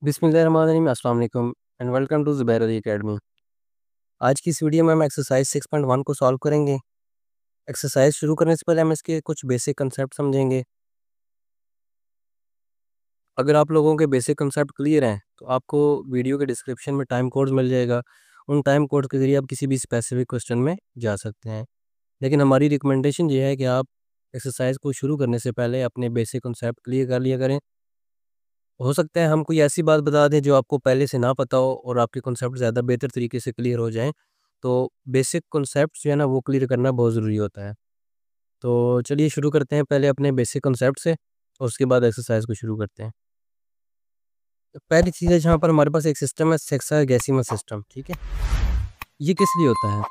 बिस्मिल्लाहिर्रहमानिर्रहीम, अस्सलाम वालेकुम and welcome to Zubair Ali academy. आज की इस वीडियो में हम एक्सरसाइज 6.1 को सॉल्व करेंगे। एक्सरसाइज शुरू करने से पहले हम इसके कुछ बेसिक कंसेप्ट समझेंगे। अगर आप लोगों के बेसिक कंसेप्ट क्लियर हैं तो आपको वीडियो के डिस्क्रिप्शन में टाइम कोड्स मिल जाएगा। उन टाइम कोड के ज़रिए आप किसी भी स्पेसिफिक क्वेश्चन में जा सकते हैं। लेकिन हमारी रिकमेंडेशन ये है कि आप एक्सरसाइज को शुरू करने से पहले अपने बेसिक कंसेप्ट क्लियर कर लिया करें। हो सकता है हम कोई ऐसी बात बता दें जो आपको पहले से ना पता हो और आपके कॉन्सेप्ट ज़्यादा बेहतर तरीके से क्लियर हो जाएँ। तो बेसिक कॉन्सेप्ट जो है ना वो क्लियर करना बहुत ज़रूरी होता है। तो चलिए शुरू करते हैं पहले अपने बेसिक कॉन्सेप्ट से और उसके बाद एक्सरसाइज को शुरू करते हैं। तो पहली चीज़ है जहाँ पर हमारे पास एक सिस्टम है सेक्सागेसिमल सिस्टम, ठीक है? ये किस लिए होता है?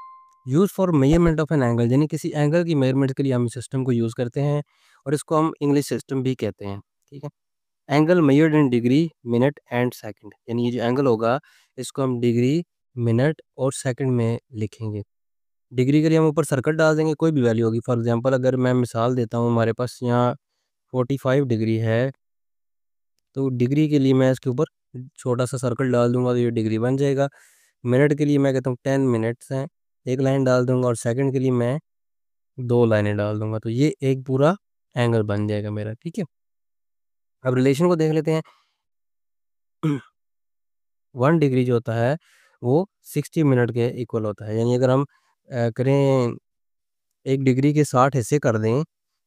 Use for measurement of an angle, यानी किसी एंगल की मेजरमेंट के लिए हम इस सिस्टम को यूज़ करते हैं और इसको हम इंग्लिश सिस्टम भी कहते हैं, ठीक है? Angle measured in degree, minute and second, यानी ये जो एंगल होगा इसको हम डिग्री, मिनट और सेकंड में लिखेंगे। डिग्री के लिए हम ऊपर सर्कल डाल देंगे, कोई भी वैल्यू होगी। फॉर एग्जांपल अगर मैं मिसाल देता हूँ, हमारे पास यहाँ 45 डिग्री है, तो डिग्री के लिए मैं इसके ऊपर छोटा सा सर्कल डाल दूंगा तो ये डिग्री बन जाएगा। मिनट के लिए मैं कहता हूँ 10 मिनट्स हैं, एक लाइन डाल दूंगा और सेकंड के लिए मैं 2 लाइनें डाल दूंगा, तो ये एक पूरा एंगल बन जाएगा मेरा, ठीक है? अब रिलेशन को देख लेते हैं। 1 डिग्री जो होता है वो 60 मिनट के इक्वल होता है, यानी अगर हम करें 1 डिग्री के 60 हिस्से कर दें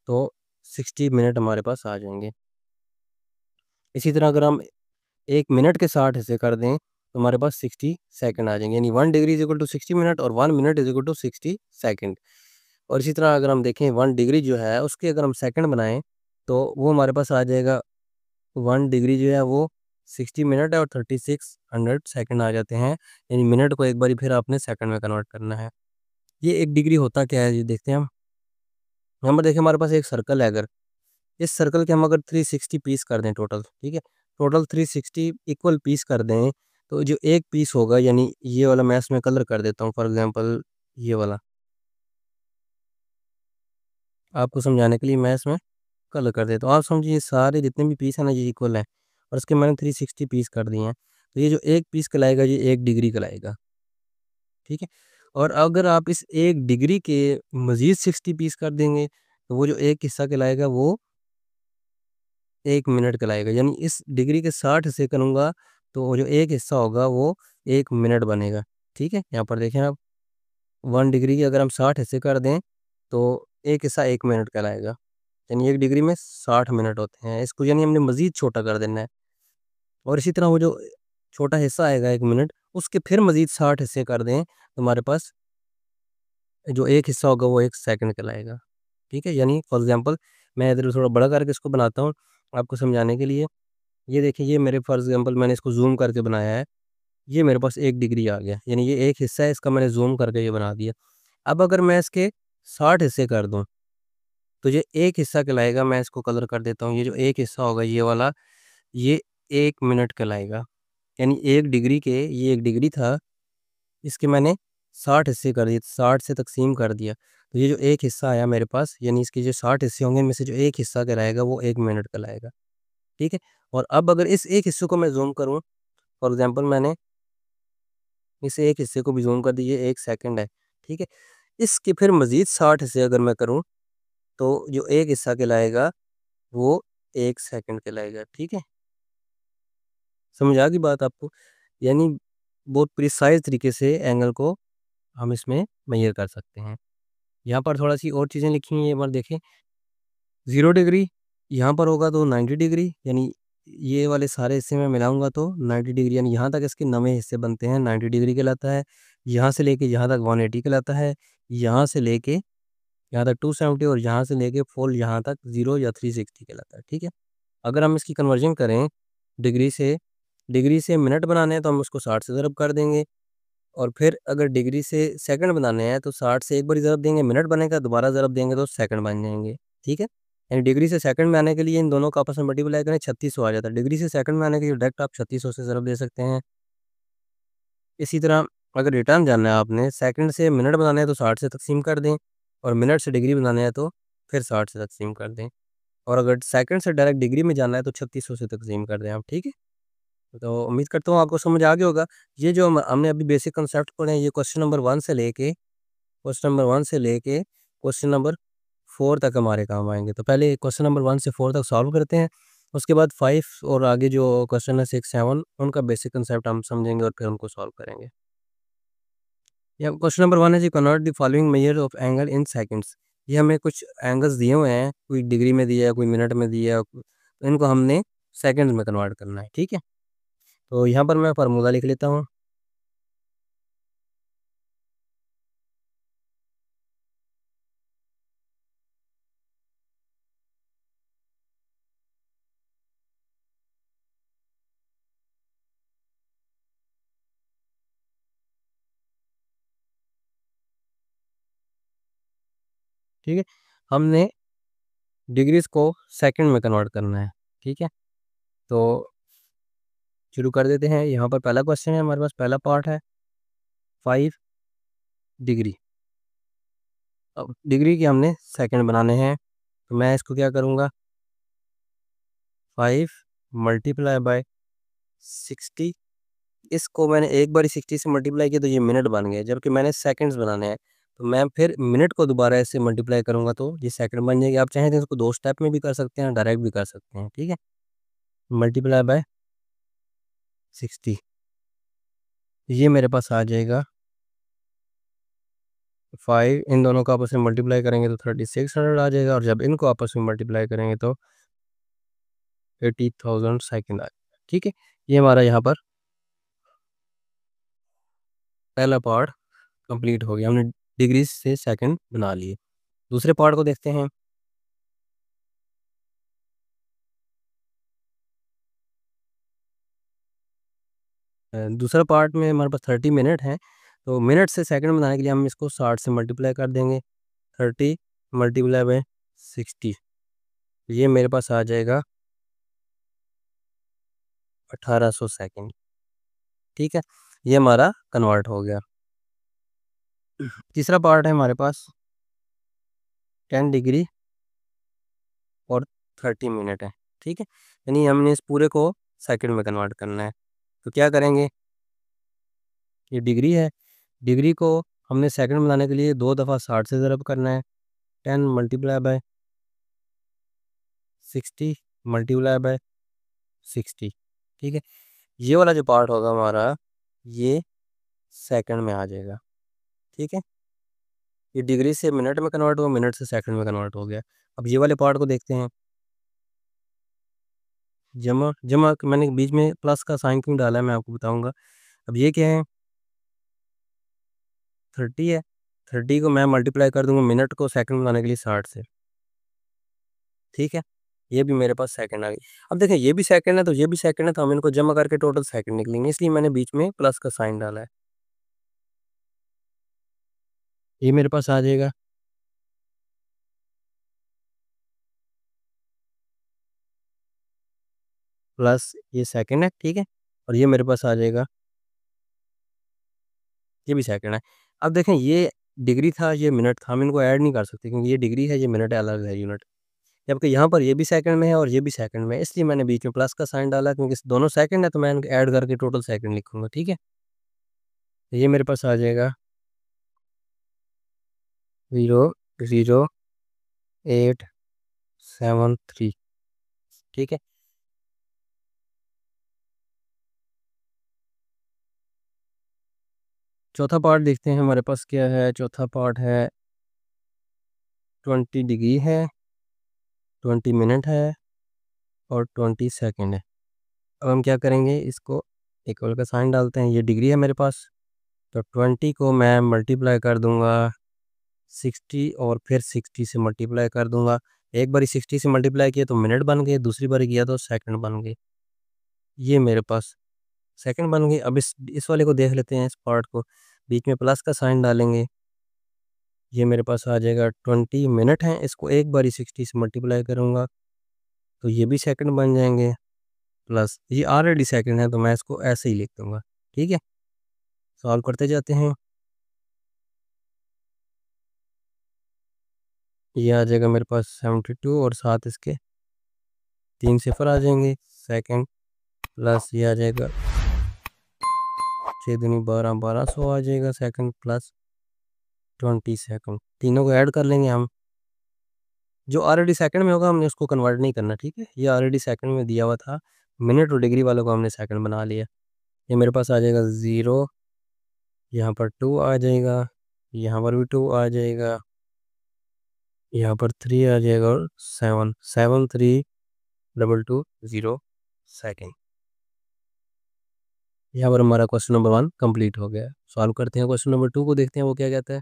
तो 60 मिनट हमारे पास आ जाएंगे। इसी तरह अगर हम 1 मिनट के 60 हिस्से कर दें तो हमारे पास 60 सेकंड आ जाएंगे, यानी 1 degree is equal to 60 minute और 1 minute is equal to 60 second. और इसी तरह अगर हम देखें 1 डिग्री जो है उसके अगर हम सेकंड बनाएं तो वो हमारे पास आ जाएगा। 1 डिग्री जो है वो 60 मिनट है और 3600 सेकंड आ जाते हैं, यानी मिनट को एक बारी फिर आपने सेकंड में कन्वर्ट करना है। ये 1 डिग्री होता क्या है ये देखते हैं हम। यहाँ पर देखिए हमारे पास एक सर्कल है, अगर इस सर्कल के हम अगर 360 पीस कर दें टोटल, ठीक है? टोटल 360 इक्वल पीस कर दें तो जो एक पीस होगा, यानी ये वाला मैं इसमें कलर कर देता हूँ, फॉर एग्जांपल ये वाला, आपको समझाने के लिए मैं इसमें कलर कर देता हूँ। आप समझिए ये सारे जितने भी पीस हैं ना ये इक्वल हैं और इसके मैंने 360 पीस कर दिए हैं, तो ये जो एक पीस कहलाएगा ये 1 डिग्री कहलाएगा, ठीक है? और अगर आप इस 1 डिग्री के मज़ीद 60 पीस कर देंगे तो वो जो एक हिस्सा कहलाएगा वो 1 मिनट कहलाएगा, यानी इस डिग्री के 60 हिस्से करूँगा तो वो जो एक हिस्सा होगा वो 1 मिनट बनेगा, ठीक है? यहाँ पर देखें आप, 1 डिग्री के अगर हम 60 हिस्से कर दें तो एक हिस्सा 1 मिनट कहलाएगा, यानी 1 डिग्री में 60 मिनट होते हैं। इसको यानी हमने मज़ीद छोटा कर देना है और इसी तरह वो जो छोटा हिस्सा आएगा 1 मिनट, उसके फिर मज़ीद 60 हिस्से कर दें तो हमारे पास जो एक हिस्सा होगा वो 1 सेकंड कहलाएगा, ठीक है? यानी फॉर एग्ज़ाम्पल मैं इधर थोड़ा बड़ा करके इसको बनाता हूँ आपको समझाने के लिए। ये देखिए ये मेरे फॉर एग्ज़ाम्पल मैंने इसको ज़ूम करके बनाया है, ये मेरे पास 1 डिग्री आ गया, यानी ये एक हिस्सा है इसका मैंने ज़ूम करके ये बना दिया। अब अगर मैं इसके 60 हिस्से कर दूँ तो ये एक हिस्सा कहलाएगा, मैं इसको कलर कर देता हूँ, ये जो एक हिस्सा होगा ये वाला, ये 1 मिनट कहलाएगा। यानी 1 डिग्री के, ये 1 डिग्री था, इसके मैंने 60 हिस्से कर दिए, 60 से तक़सीम कर दिया। तो ये जो एक हिस्सा आया मेरे पास, यानी इसके जो 60 हिस्से होंगे इनमें से जो एक हिस्सा कहलाएगा वो 1 मिनट कहलाएगा, ठीक है? और अब अगर इस एक हिस्से को मैं ज़ूम करूँ, फॉर एग्ज़ाम्पल मैंने इस एक हिस्से को भी ज़ूम कर दिया, ये 1 सेकंड है, ठीक है? इसके फिर मज़ीद 60 हिस्से अगर मैं करूँ, तो जो एक हिस्सा कहलाएगा वो 1 सेकंड कहलाएगा, ठीक है? समझ आ गई बात आपको? यानी बहुत प्रिसाइज़ तरीके से एंगल को हम इसमें मेज़र कर सकते हैं। यहाँ पर थोड़ा-सी और चीज़ें लिखी हैं, एक बार देखें। 0 डिग्री यहाँ पर होगा तो 90 डिग्री, यानी ये वाले सारे हिस्से मैं मिलाऊँगा तो 90 डिग्री, यानी यहाँ तक इसके 9वें हिस्से बनते हैं, 90 डिग्री कहलाता है। यहाँ से लेके यहाँ तक 180 कहलाता है। यहाँ से लेके यहाँ तक 270 और यहाँ से लेके फुल यहाँ तक 0 या 360 कहलाता है, ठीक है? अगर हम इसकी कन्वर्जन करें डिग्री से, डिग्री से मिनट बनाने हैं तो हम उसको 60 से ज़रब कर देंगे और फिर अगर डिग्री से सेकंड बनाने हैं तो 60 से एक बारी ज़रब देंगे, मिनट बनेगा, दोबारा ज़रब देंगे तो सेकंड बन जाएँगे, ठीक है? यानी डिग्री से सेकंड में आने के लिए इन दोनों का आपस में मल्टीप्लाई करें, 3600 आ जाता है। डिग्री से सेकंड में आने के लिए डायरेक्ट आप 3600 से ज़रब दे सकते हैं। इसी तरह अगर रिटर्न जानना है आपने, सेकंड से मिनट बनाने हैं तो 60 से तक़सीम कर दें और मिनट से डिग्री बनाने हैं तो फिर 60 से तक़सीम कर दें और अगर सेकंड से डायरेक्ट डिग्री में जाना है तो 3600 से तक़सीम कर दें आप, ठीक है? तो उम्मीद करता हूँ आपको समझ आ गया होगा। ये जो हमने अभी बेसिक कंसेप्ट पढ़े हैं, ये क्वेश्चन नंबर 1 से लेके क्वेश्चन नंबर 4 तक हमारे काम आएंगे। तो पहले क्वेश्चन नंबर 1 से 4 तक सॉल्व करते हैं, उसके बाद 5 और आगे जो क्वेश्चन है 6 7 उनका बेसिक कंसेप्ट हम समझेंगे और फिर उनको सॉल्व करेंगे। या क्वेश्चन नंबर 1 है जी, convert the following measure of angle in seconds. ये हमें कुछ एंगल्स दिए हुए हैं, कोई डिग्री में दिया है, कोई मिनट में दिया है, तो इनको हमने सेकंड्स में कन्वर्ट करना है। ठीक है, तो यहाँ पर मैं फार्मूला लिख लेता हूँ। ठीक है, हमने डिग्रीज को सेकंड में कन्वर्ट करना है। ठीक है, तो शुरू कर देते हैं। यहाँ पर पहला क्वेश्चन है, हमारे पास पहला पार्ट है 5 डिग्री। अब डिग्री के हमने सेकंड बनाने हैं, तो मैं इसको क्या करूँगा, 5 मल्टीप्लाई बाय 60। इसको मैंने एक बार 60 से मल्टीप्लाई किया तो ये मिनट बन गए, जबकि मैंने सेकंड्स बनाने हैं, तो मैं फिर मिनट को दोबारा ऐसे मल्टीप्लाई करूँगा तो ये सेकंड बन जाएगी। आप चाहें तो इसको 2 स्टेप में भी कर सकते हैं, डायरेक्ट भी कर सकते हैं। ठीक है, मल्टीप्लाई बाय 60, ये मेरे पास आ जाएगा 5। इन दोनों को आपस में मल्टीप्लाई करेंगे तो 3600 आ जाएगा, और जब इनको आपस में मल्टीप्लाई करेंगे तो 80,000 सेकेंड आ जाएगा। ठीक है, ये हमारा यहाँ पर पहला पार्ट कंप्लीट हो गया, हमने डिग्री से सेकंड बना लिए। दूसरे पार्ट को देखते हैं। दूसरा पार्ट में हमारे पास 30 मिनट है, तो मिनट से सेकंड बनाने के लिए हम इसको 60 से मल्टीप्लाई कर देंगे। 30 मल्टीप्लाई बाय 60, ये मेरे पास आ जाएगा 1800 सेकंड। ठीक है, ये हमारा कन्वर्ट हो गया। तीसरा पार्ट है हमारे पास 10 डिग्री और 30 मिनट है। ठीक है, यानी हमने इस पूरे को सेकंड में कन्वर्ट करना है। तो क्या करेंगे, ये डिग्री है, डिग्री को हमने सेकंड बनाने के लिए 2 दफ़ा 60 से ज़रब करना है। 10 मल्टीप्लाई बाय 60 मल्टीप्लाई बाय 60। ठीक है, ये वाला जो पार्ट होगा हमारा, ये सेकंड में आ जाएगा। ठीक है, ये डिग्री से मिनट में कन्वर्ट हुआ, मिनट से सेकंड में कन्वर्ट हो गया। अब ये वाले पार्ट को देखते हैं। जमा जमा मैंने बीच में प्लस का साइन क्यों डाला है मैं आपको बताऊंगा। अब ये क्या है, 30 है, 30 को मैं मल्टीप्लाई कर दूंगा मिनट को सेकंड बनाने के लिए 60 से। ठीक है, ये भी मेरे पास सेकंड आ गई। अब देखें, ये भी सेकंड है तो ये भी सेकंड है, तो हम इनको जमा करके टोटल सेकंड निकलेंगे, इसलिए मैंने बीच में प्लस का साइन डाला है। ये मेरे पास आ जाएगा प्लस, ये सेकंड है। ठीक है, और ये मेरे पास आ जाएगा, ये भी सेकंड है। अब देखें, ये डिग्री था, ये मिनट था, हम इनको ऐड नहीं कर सकते क्योंकि ये डिग्री है, ये मिनट है, अलग है यूनिट। जबकि यहाँ पर ये भी सेकंड में है और ये भी सेकंड में है, इसलिए मैंने बीच में प्लस का साइन डाला, क्योंकि दोनों सेकंड है तो मैं इनको ऐड करके टोटल सेकंड लिखूंगा। ठीक है, तो ये मेरे पास आ जाएगा 0.0873। ठीक है, चौथा पार्ट देखते हैं हमारे पास क्या है। चौथा पार्ट है 20 डिग्री है, 20 मिनट है और 20 सेकंड है। अब हम क्या करेंगे, इसको इक्वल का साइन डालते हैं। ये डिग्री है मेरे पास, तो 20 को मैं मल्टीप्लाई कर दूंगा 60 और फिर 60 से मल्टीप्लाई कर दूंगा। एक बारी 60 से मल्टीप्लाई किया तो मिनट बन गए, दूसरी बारी किया तो सेकंड बन गए। ये मेरे पास सेकंड बन गए। अब इस वाले को देख लेते हैं, इस पार्ट को बीच में प्लस का साइन डालेंगे। ये मेरे पास आ जाएगा 20 मिनट है, इसको एक बारी 60 से मल्टीप्लाई करूँगा तो ये भी सेकंड बन जाएंगे। प्लस ये ऑलरेडी सेकंड है तो मैं इसको ऐसे ही लिख दूँगा। ठीक है, सॉल्व करते जाते हैं। ये आ जाएगा मेरे पास 72 और साथ इसके 3 सिफर आ जाएंगे, सेकंड प्लस ये आ जाएगा 6 दूनी 12, 1200 आ जाएगा सेकंड प्लस 20 सेकंड। तीनों को ऐड कर लेंगे हम। जो ऑलरेडी सेकंड में होगा हमने उसको कन्वर्ट नहीं करना, ठीक है। ये ऑलरेडी सेकंड में दिया हुआ था, मिनट और डिग्री वालों को हमने सेकंड बना लिया। ये मेरे पास आ जाएगा 0, यहाँ पर 2 आ जाएगा, यहाँ पर भी 2 आ जाएगा, यहाँ पर 3 आ जाएगा और 7, 73220 सेकेंड। यहाँ पर हमारा क्वेश्चन नंबर 1 कंप्लीट हो गया। सॉल्व करते हैं क्वेश्चन नंबर 2 को, देखते हैं वो क्या कहता है।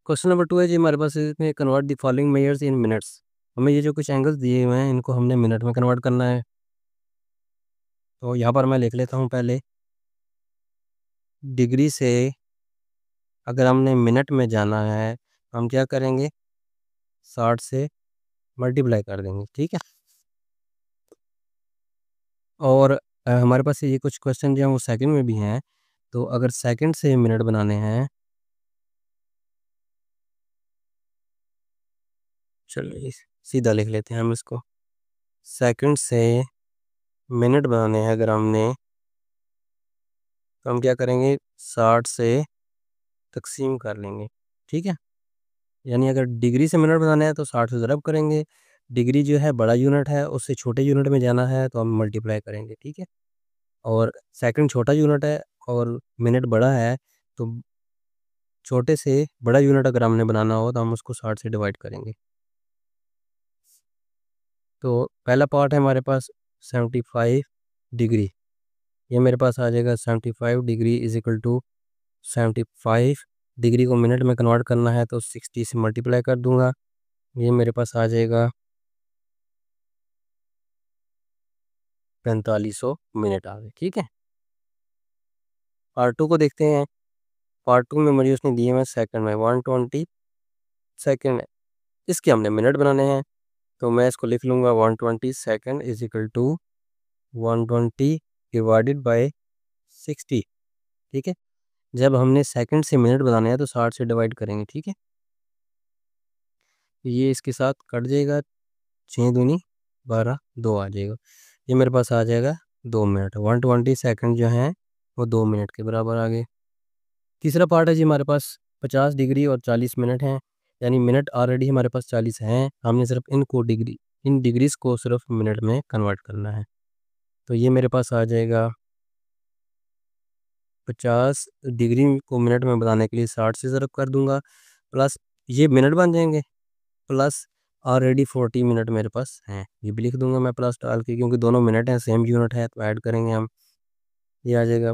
क्वेश्चन नंबर 2 है जी हमारे पास, इसमें convert the following measures in minutes. हमें ये जो कुछ एंगल्स दिए हुए हैं इनको हमने मिनट में कन्वर्ट करना है। तो यहाँ पर मैं लिख लेता हूँ पहले, डिग्री से अगर हमने मिनट में जाना है हम क्या करेंगे, 60 से मल्टीप्लाई कर देंगे, ठीक है। और हमारे पास ये कुछ क्वेश्चन जो हैं वो सेकंड में भी हैं, तो अगर सेकंड से मिनट बनाने हैं, चलिए सीधा लिख लेते हैं हम इसको। सेकंड से मिनट बनाने हैं अगर हमने, तो हम क्या करेंगे, 60 से तकसीम कर लेंगे, ठीक है। यानी अगर डिग्री से मिनट बनाना है तो 60 से ज़रब करेंगे, डिग्री जो है बड़ा यूनिट है, उससे छोटे यूनिट में जाना है तो हम मल्टीप्लाई करेंगे, ठीक है। और सेकंड छोटा यूनिट है और मिनट बड़ा है, तो छोटे से बड़ा यूनिट अगर हमने बनाना हो तो हम उसको 60 से डिवाइड करेंगे। तो पहला पार्ट है हमारे पास 75 डिग्री, ये मेरे पास आ जाएगा 75 degree is equal to 75 degree को मिनट में कन्वर्ट करना है तो 60 से मल्टीप्लाई कर दूंगा, ये मेरे पास आ जाएगा 4500 मिनट आ गए, ठीक है। पार्ट 2 को देखते हैं। पार्ट 2 में मुझे उसने दिए हुए सेकंड में 120 सेकंड है, इसके हमने मिनट बनाने हैं, तो मैं इसको लिख लूँगा 120 second is equal to 120 divided by 60, ठीक है। जब हमने सेकंड से मिनट बनाने हैं तो 60 से डिवाइड करेंगे, ठीक है। ये इसके साथ कट जाएगा, 6 दूनी 12, 2 आ जाएगा, ये मेरे पास आ जाएगा 2 मिनट। 120 सेकंड जो हैं वो 2 मिनट के बराबर आ गए। तीसरा पार्ट है जी हमारे पास 50 डिग्री और 40 मिनट हैं, यानी मिनट ऑलरेडी हमारे पास 40 हैं, हमने सिर्फ इनको डिग्री, इन डिग्रीज़ को सिर्फ मिनट में कन्वर्ट करना है। तो ये मेरे पास आ जाएगा 50 डिग्री को मिनट में बताने के लिए 60 से ज़रब कर दूंगा, प्लस ये मिनट बन जाएंगे, प्लस ऑलरेडी 40 मिनट मेरे पास हैं, ये भी लिख दूंगा मैं प्लस डाल के, क्योंकि दोनों मिनट हैं, सेम यूनिट है, तो ऐड करेंगे हम। ये आ जाएगा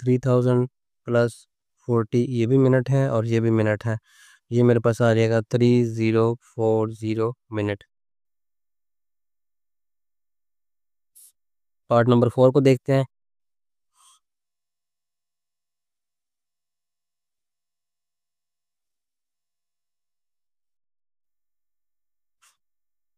3000 प्लस 40, ये भी मिनट है और ये भी मिनट है, ये मेरे पास आ जाएगा 3040 मिनट। पार्ट नंबर 4 को देखते हैं।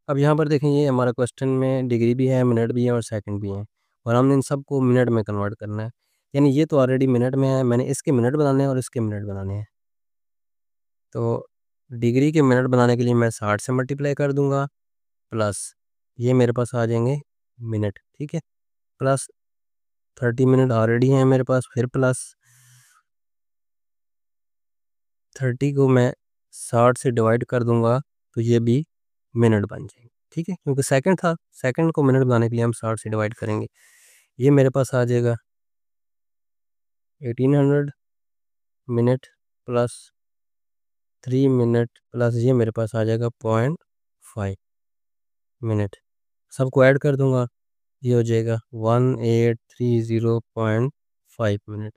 अब यहाँ पर देखें, ये हमारा क्वेश्चन में डिग्री भी है, मिनट भी है और सेकंड भी है, और हमने इन सब को मिनट में कन्वर्ट करना है। यानी ये तो ऑलरेडी मिनट में है, मैंने इसके मिनट बनाने हैं और इसके मिनट बनाने हैं। तो डिग्री के मिनट बनाने के लिए मैं 60 से मल्टीप्लाई कर दूंगा, प्लस ये मेरे पास आ जाएंगे मिनट, ठीक है, प्लस 30 मिनट ऑलरेडी हैं मेरे पास, फिर प्लस 30 को मैं 60 से डिवाइड कर दूंगा तो ये भी मिनट बन जाएंगे, ठीक है, क्योंकि सेकंड था, सेकंड को मिनट बनाने के लिए हम 60 से डिवाइड करेंगे। ये मेरे पास आ जाएगा 1800 मिनट प्लस 3 मिनट, प्लस ये मेरे पास आ जाएगा 0.5 मिनट, सबको ऐड कर दूंगा, ये हो जाएगा 1830.5 मिनट।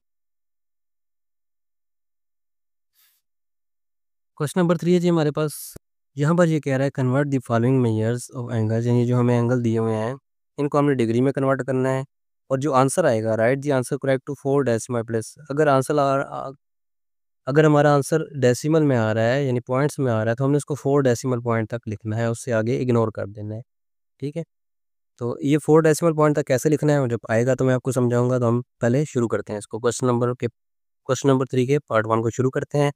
क्वेश्चन नंबर 3 है जी हमारे पास, यहाँ पर ये कह रहा है convert the following measures of angles, यानी जो हमें एंगल दिए हुए हैं इनको हमने डिग्री में कन्वर्ट करना है, और जो आंसर आएगा, write the answer correct to 4 decimal place. अगर अगर हमारा आंसर डेसिमल में आ रहा है यानी पॉइंट्स में आ रहा है तो हमने उसको 4 डेसिमल पॉइंट तक लिखना है, उससे आगे इग्नोर कर देना है, ठीक है। तो ये 4 डेसिमल पॉइंट तक कैसे लिखना है जब आएगा तो मैं आपको समझाऊंगा। तो हम पहले शुरू करते हैं इसको, क्वेश्चन नंबर 3 के पार्ट 1 को शुरू करते हैं।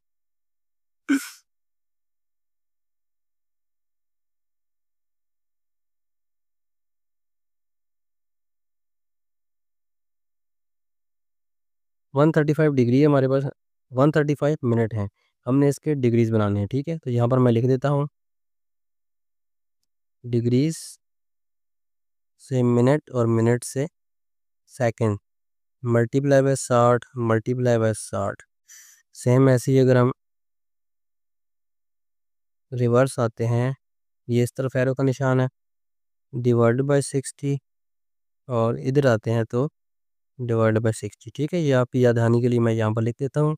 135 डिग्री है हमारे पास, 135 मिनट हैं, हमने इसके डिग्रीज बनाने हैं। ठीक है, तो यहाँ पर मैं लिख देता हूँ डिग्रीज से मिनट और मिनट से second, multiply by 60, multiply by 60। Same ऐसे ही अगर हम रिवर्स आते हैं, ये इस तरफ एरो का निशान है, डिवाइड बाय 60, और इधर आते हैं तो डिवाइड बाय 60। ठीक है, ये आपकी याद दहानी के लिए मैं यहाँ पर लिख देता हूँ।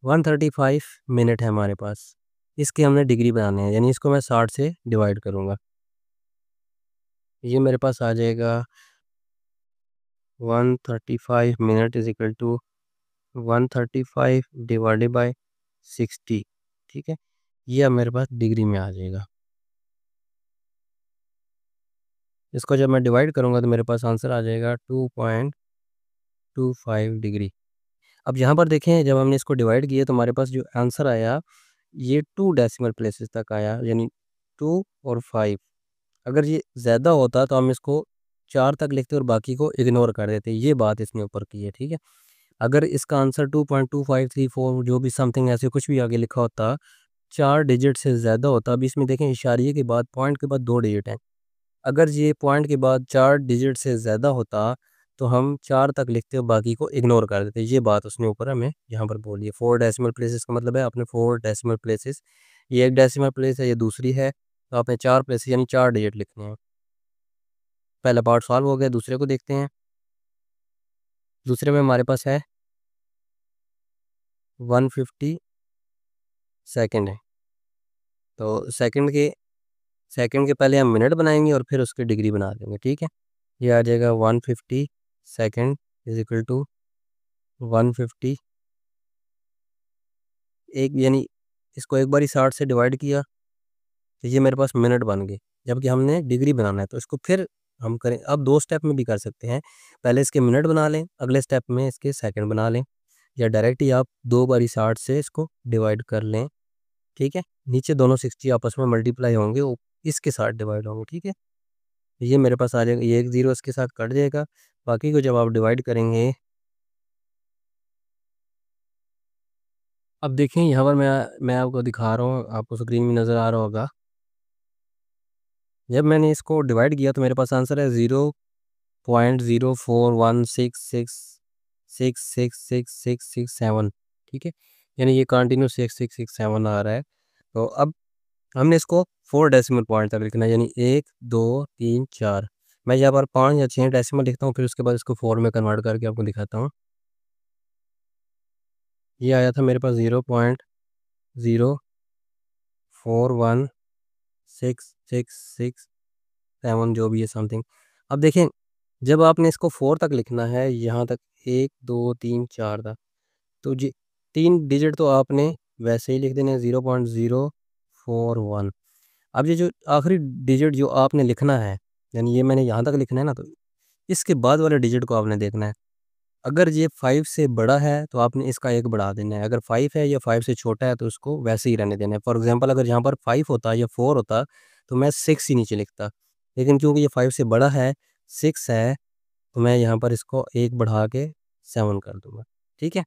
135 मिनट है हमारे पास, इसके हमने डिग्री बनाने हैं, यानी इसको मैं 60 से डिवाइड करूँगा। ये मेरे पास आ जाएगा 135 minute is equal to 135 divided by 60। ठीक है, ये अब मेरे पास डिग्री में आ जाएगा। इसको जब मैं डिवाइड करूँगा तो मेरे पास आंसर आ जाएगा 2.25 डिग्री। अब यहाँ पर देखें, जब हमने इसको डिवाइड किया तो हमारे पास जो आंसर आया ये 2 डेसिमल प्लेसेस तक आया, यानी 2 और 5। अगर ये ज़्यादा होता तो हम इसको 4 तक लिखते और बाकी को इग्नोर कर देते, ये बात इसने ऊपर की है। ठीक है, अगर इसका आंसर 2.2534 जो भी समथिंग ऐसे कुछ भी आगे लिखा होता, 4 डिजिट से ज़्यादा होता। अभी इसमें देखें इशारे के बाद पॉइंट के बाद 2 डिजिट हैं, अगर ये पॉइंट के बाद 4 डिजिट से ज़्यादा होता तो हम 4 तक लिखते और बाकी को इग्नोर कर देते, ये बात उसने ऊपर हमें यहाँ पर बोली है। 4 डेसिमल प्लेसेस का मतलब है आपने 4 डेसिमल प्लेसेस, ये एक डेसिमल प्लेस है, ये दूसरी है, तो आपने 4 प्लेसेस यानी 4 डिजिट लिखने हैं। पहला पार्ट सॉल्व हो गया, दूसरे को देखते हैं। दूसरे में हमारे पास है 150 सेकेंड है, तो सेकंड के पहले हम मिनट बनाएंगे और फिर उसकी डिग्री बना देंगे। ठीक है, ये आ जाएगा 150 सेकेंड इज इक्वल टू 150, एक यानी इसको एक बार ही 60 से डिवाइड किया तो ये मेरे पास मिनट बन गए, जबकि हमने डिग्री बनाना है तो इसको फिर हम करें। अब 2 स्टेप में भी कर सकते हैं, पहले इसके मिनट बना लें, अगले स्टेप में इसके सेकंड बना लें, या डायरेक्ट ही आप 2 बारी 60 से इसको डिवाइड कर लें। ठीक है, नीचे दोनों 60 आपस में मल्टीप्लाई होंगे, इसके साथ डिवाइड होंगे। ठीक है, ये मेरे पास आ जाएगा, ये एक ज़ीरो इसके साथ कट जाएगा, बाकी को जब आप डिवाइड करेंगे। अब देखें यहाँ पर मैं आपको दिखा रहा हूँ, आपको स्क्रीन में नज़र आ रहा होगा। जब मैंने इसको डिवाइड किया तो मेरे पास आंसर है 0.04166666667। ठीक है, यानी ये कंटिन्यू 6667 आ रहा है। तो अब हमने इसको 4 डेसिमल पॉइंट तक लिखना है, यानी 1 2 3 4। मैं यहाँ पर 5 या 6 डेसिमल लिखता हूँ, फिर उसके बाद इसको 4 में कन्वर्ट करके आपको दिखाता हूँ। ये आया था मेरे पास 0.0416667, जो भी है समथिंग। अब देखें, जब आपने इसको 4 तक लिखना है, यहाँ तक 1 2 3 4 तक, तो जी 3 डिजिट तो आपने वैसे ही लिख देने 0.041। अब ये जो आखिरी डिजिट जो आपने लिखना है, यानी ये मैंने यहाँ तक लिखना है ना, तो इसके बाद वाले डिजिट को आपने देखना है। अगर ये 5 से बड़ा है तो आपने इसका 1 बढ़ा देना है, अगर 5 है या 5 से छोटा है तो उसको वैसे ही रहने देना है। फॉर एग्जांपल अगर यहाँ पर 5 होता या 4 होता तो मैं 6 ही नीचे लिखता, लेकिन क्योंकि ये 5 से बड़ा है, 6 है, तो मैं यहाँ पर इसको 1 बढ़ा के 7 कर दूँगा। ठीक है,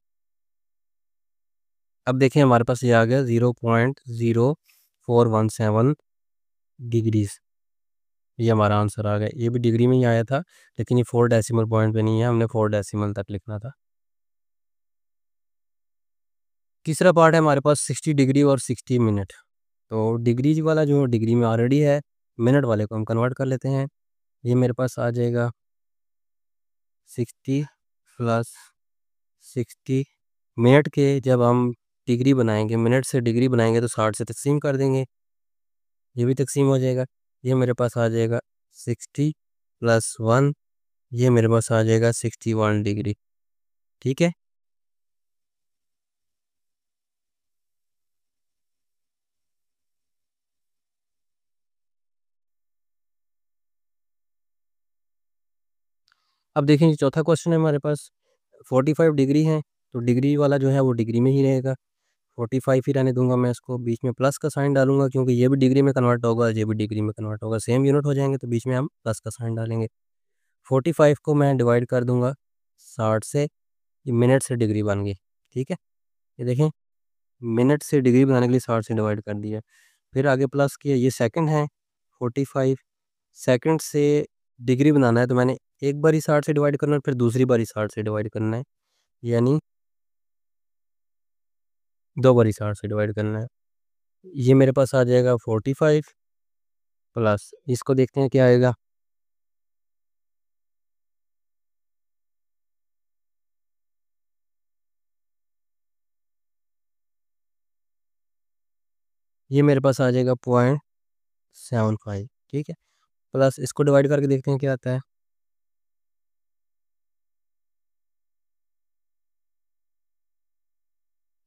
अब देखें हमारे पास ये आ गया 0.0417 डिग्रीज़, ये हमारा आंसर आ गया। ये भी डिग्री में ही आया था, लेकिन ये 4 डेसिमल पॉइंट पे नहीं है, हमने 4 डेसिमल तक लिखना था। तीसरा पार्ट है हमारे पास 60 डिग्री और 60 मिनट। तो डिग्री वाला जो डिग्री में ऑलरेडी है, मिनट वाले को हम कन्वर्ट कर लेते हैं। ये मेरे पास आ जाएगा 60 प्लस 60 मिनट के, जब हम डिग्री बनाएंगे, मिनट से डिग्री बनाएंगे तो 60 से तकसीम कर देंगे, ये भी तकसीम हो जाएगा। ये मेरे पास आ जाएगा 60 प्लस 1, ये मेरे पास आ जाएगा 61 डिग्री। ठीक है, अब देखें चौथा क्वेश्चन है हमारे पास, 45 डिग्री है, तो डिग्री वाला जो है वो डिग्री में ही रहेगा, 45 ही रहने दूंगा मैं इसको। बीच में प्लस का साइन डालूंगा क्योंकि ये भी डिग्री में कन्वर्ट होगा, ये भी डिग्री में कन्वर्ट होगा, सेम यूनिट हो जाएंगे, तो बीच में हम प्लस का साइन डालेंगे। 45 को मैं डिवाइड कर दूंगा 60 से, ये मिनट से डिग्री बन गई। ठीक है, ये देखें मिनट से डिग्री बनाने के लिए 60 से डिवाइड कर दिया। फिर आगे प्लस किया, ये सेकंड है 45, सेकंड से डिग्री बनाना है तो मैंने एक बार ही 60 से डिवाइड करना है, फिर दूसरी बार ही 60 से डिवाइड करना है, यानी 2 बार ही 60 से डिवाइड करना है। ये मेरे पास आ जाएगा 45 प्लस इसको देखते हैं क्या आएगा। ये मेरे पास आ जाएगा 0.75। ठीक है, प्लस इसको डिवाइड करके देखते हैं क्या आता है।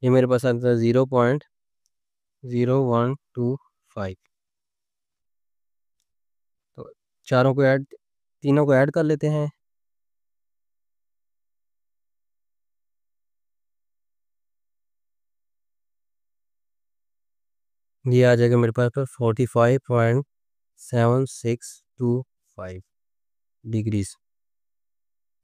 ये मेरे पास आता है 0.0125। तो चारों को ऐड, तीनों को ऐड कर लेते हैं। ये आ जाएगा मेरे पास 45.7625 डिग्रीज।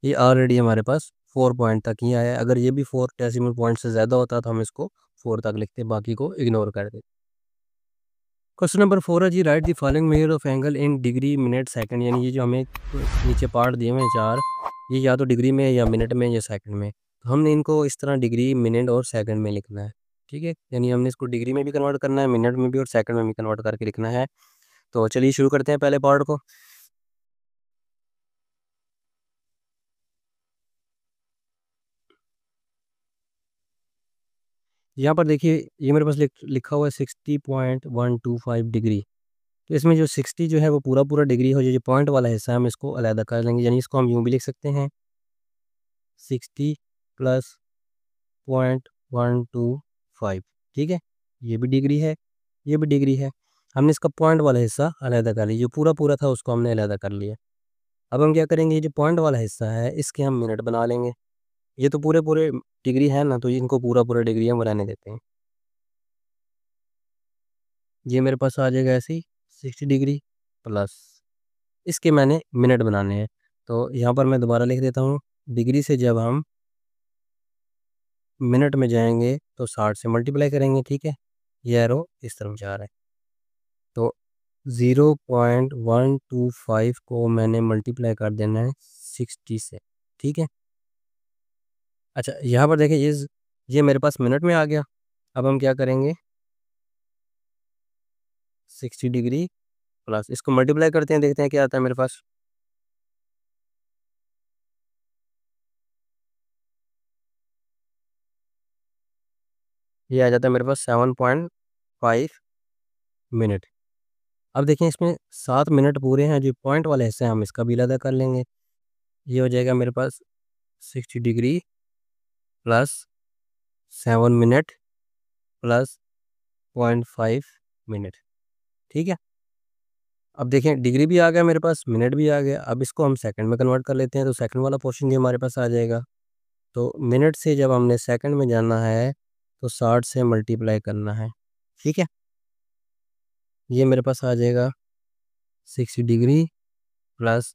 ये ऑलरेडी हमारे पास 4 पॉइंट तक ही आया है। अगर ये भी 4 डेसिमल पॉइंट से ज़्यादा होता तो हम इसको 4 तक लिखते, बाकी को इग्नोर कर देते। क्वेश्चन नंबर 4 है जी, write the following measure of angle in degree minute second. यानी ये जो हमें नीचे पार्ट दिए हुए हैं 4, ये या तो डिग्री में या मिनट में या सेकंड में, तो हमने इनको इस तरह डिग्री मिनट और सेकंड में लिखना है। ठीक है, यानी हमने इसको डिग्री में भी कन्वर्ट करना है, मिनट में भी और सेकंड में भी कन्वर्ट करके लिखना है। तो चलिए शुरू करते हैं पहले पार्ट को। यहाँ पर देखिए ये मेरे पास लिखा हुआ है 60.125 डिग्री। तो इसमें जो 60 जो है वो पूरा पूरा डिग्री हो, जो पॉइंट वाला हिस्सा है हम इसको अलग कर लेंगे, यानी इसको हम यूँ भी लिख सकते हैं 60 प्लस 0.125। ठीक है, ये भी डिग्री है, ये भी डिग्री है। हमने इसका पॉइंट वाला हिस्सा अलग कर लिया, जो पूरा पूरा था उसको हमने अलग कर लिया। अब हम क्या करेंगे, ये जो पॉइंट वाला हिस्सा है इसके हम मिनट बना लेंगे। ये तो पूरे पूरे डिग्री है ना, तो इनको पूरा पूरा डिग्री हम बनाने देते हैं। ये मेरे पास आ जाएगा ऐसे ही 60 डिग्री प्लस इसके मैंने मिनट बनाने हैं। तो यहाँ पर मैं दोबारा लिख देता हूँ, डिग्री से जब हम मिनट में जाएंगे तो 60 से मल्टीप्लाई करेंगे। ठीक है, ये एरो इस तरफ जा रहा है, तो 0.125 को मैंने मल्टीप्लाई कर देना है 60 से। ठीक है, अच्छा यहाँ पर देखिए ये मेरे पास मिनट में आ गया। अब हम क्या करेंगे, 60 डिग्री प्लस इसको मल्टीप्लाई करते हैं, देखते हैं क्या आता है मेरे पास। ये आ जाता है मेरे पास 7.5 मिनट। अब देखें इसमें 7 मिनट पूरे हैं, जो पॉइंट वाले हिस्से हैं हम इसका भी अलग कर लेंगे। ये हो जाएगा मेरे पास 60 degree plus 7 minute plus 0.5 minute. ठीक है, अब देखें डिग्री भी आ गया मेरे पास, मिनट भी आ गया। अब इसको हम सेकंड में कन्वर्ट कर लेते हैं, तो सेकंड वाला पोर्शन भी हमारे पास आ जाएगा। तो मिनट से जब हमने सेकंड में जाना है तो 60 से मल्टीप्लाई करना है। ठीक है, ये मेरे पास आ जाएगा 60 degree plus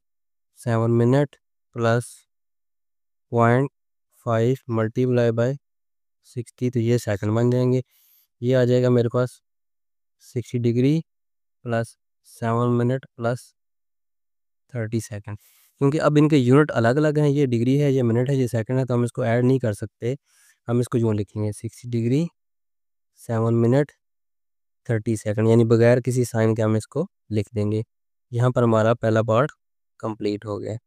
7 minute plus 0.5 multiply by 60, तो ये सेकंड बन जाएंगे। ये आ जाएगा मेरे पास 60 degree plus 7 minute plus 30 second. क्योंकि अब इनके यूनिट अलग अलग हैं, ये डिग्री है, ये मिनट है, ये सेकंड है, तो हम इसको ऐड नहीं कर सकते। हम इसको यूँ लिखेंगे 60 डिग्री 7 मिनट 30 सेकंड, यानी बगैर किसी साइन के हम इसको लिख देंगे। यहाँ पर हमारा पहला पार्ट कंप्लीट हो गया।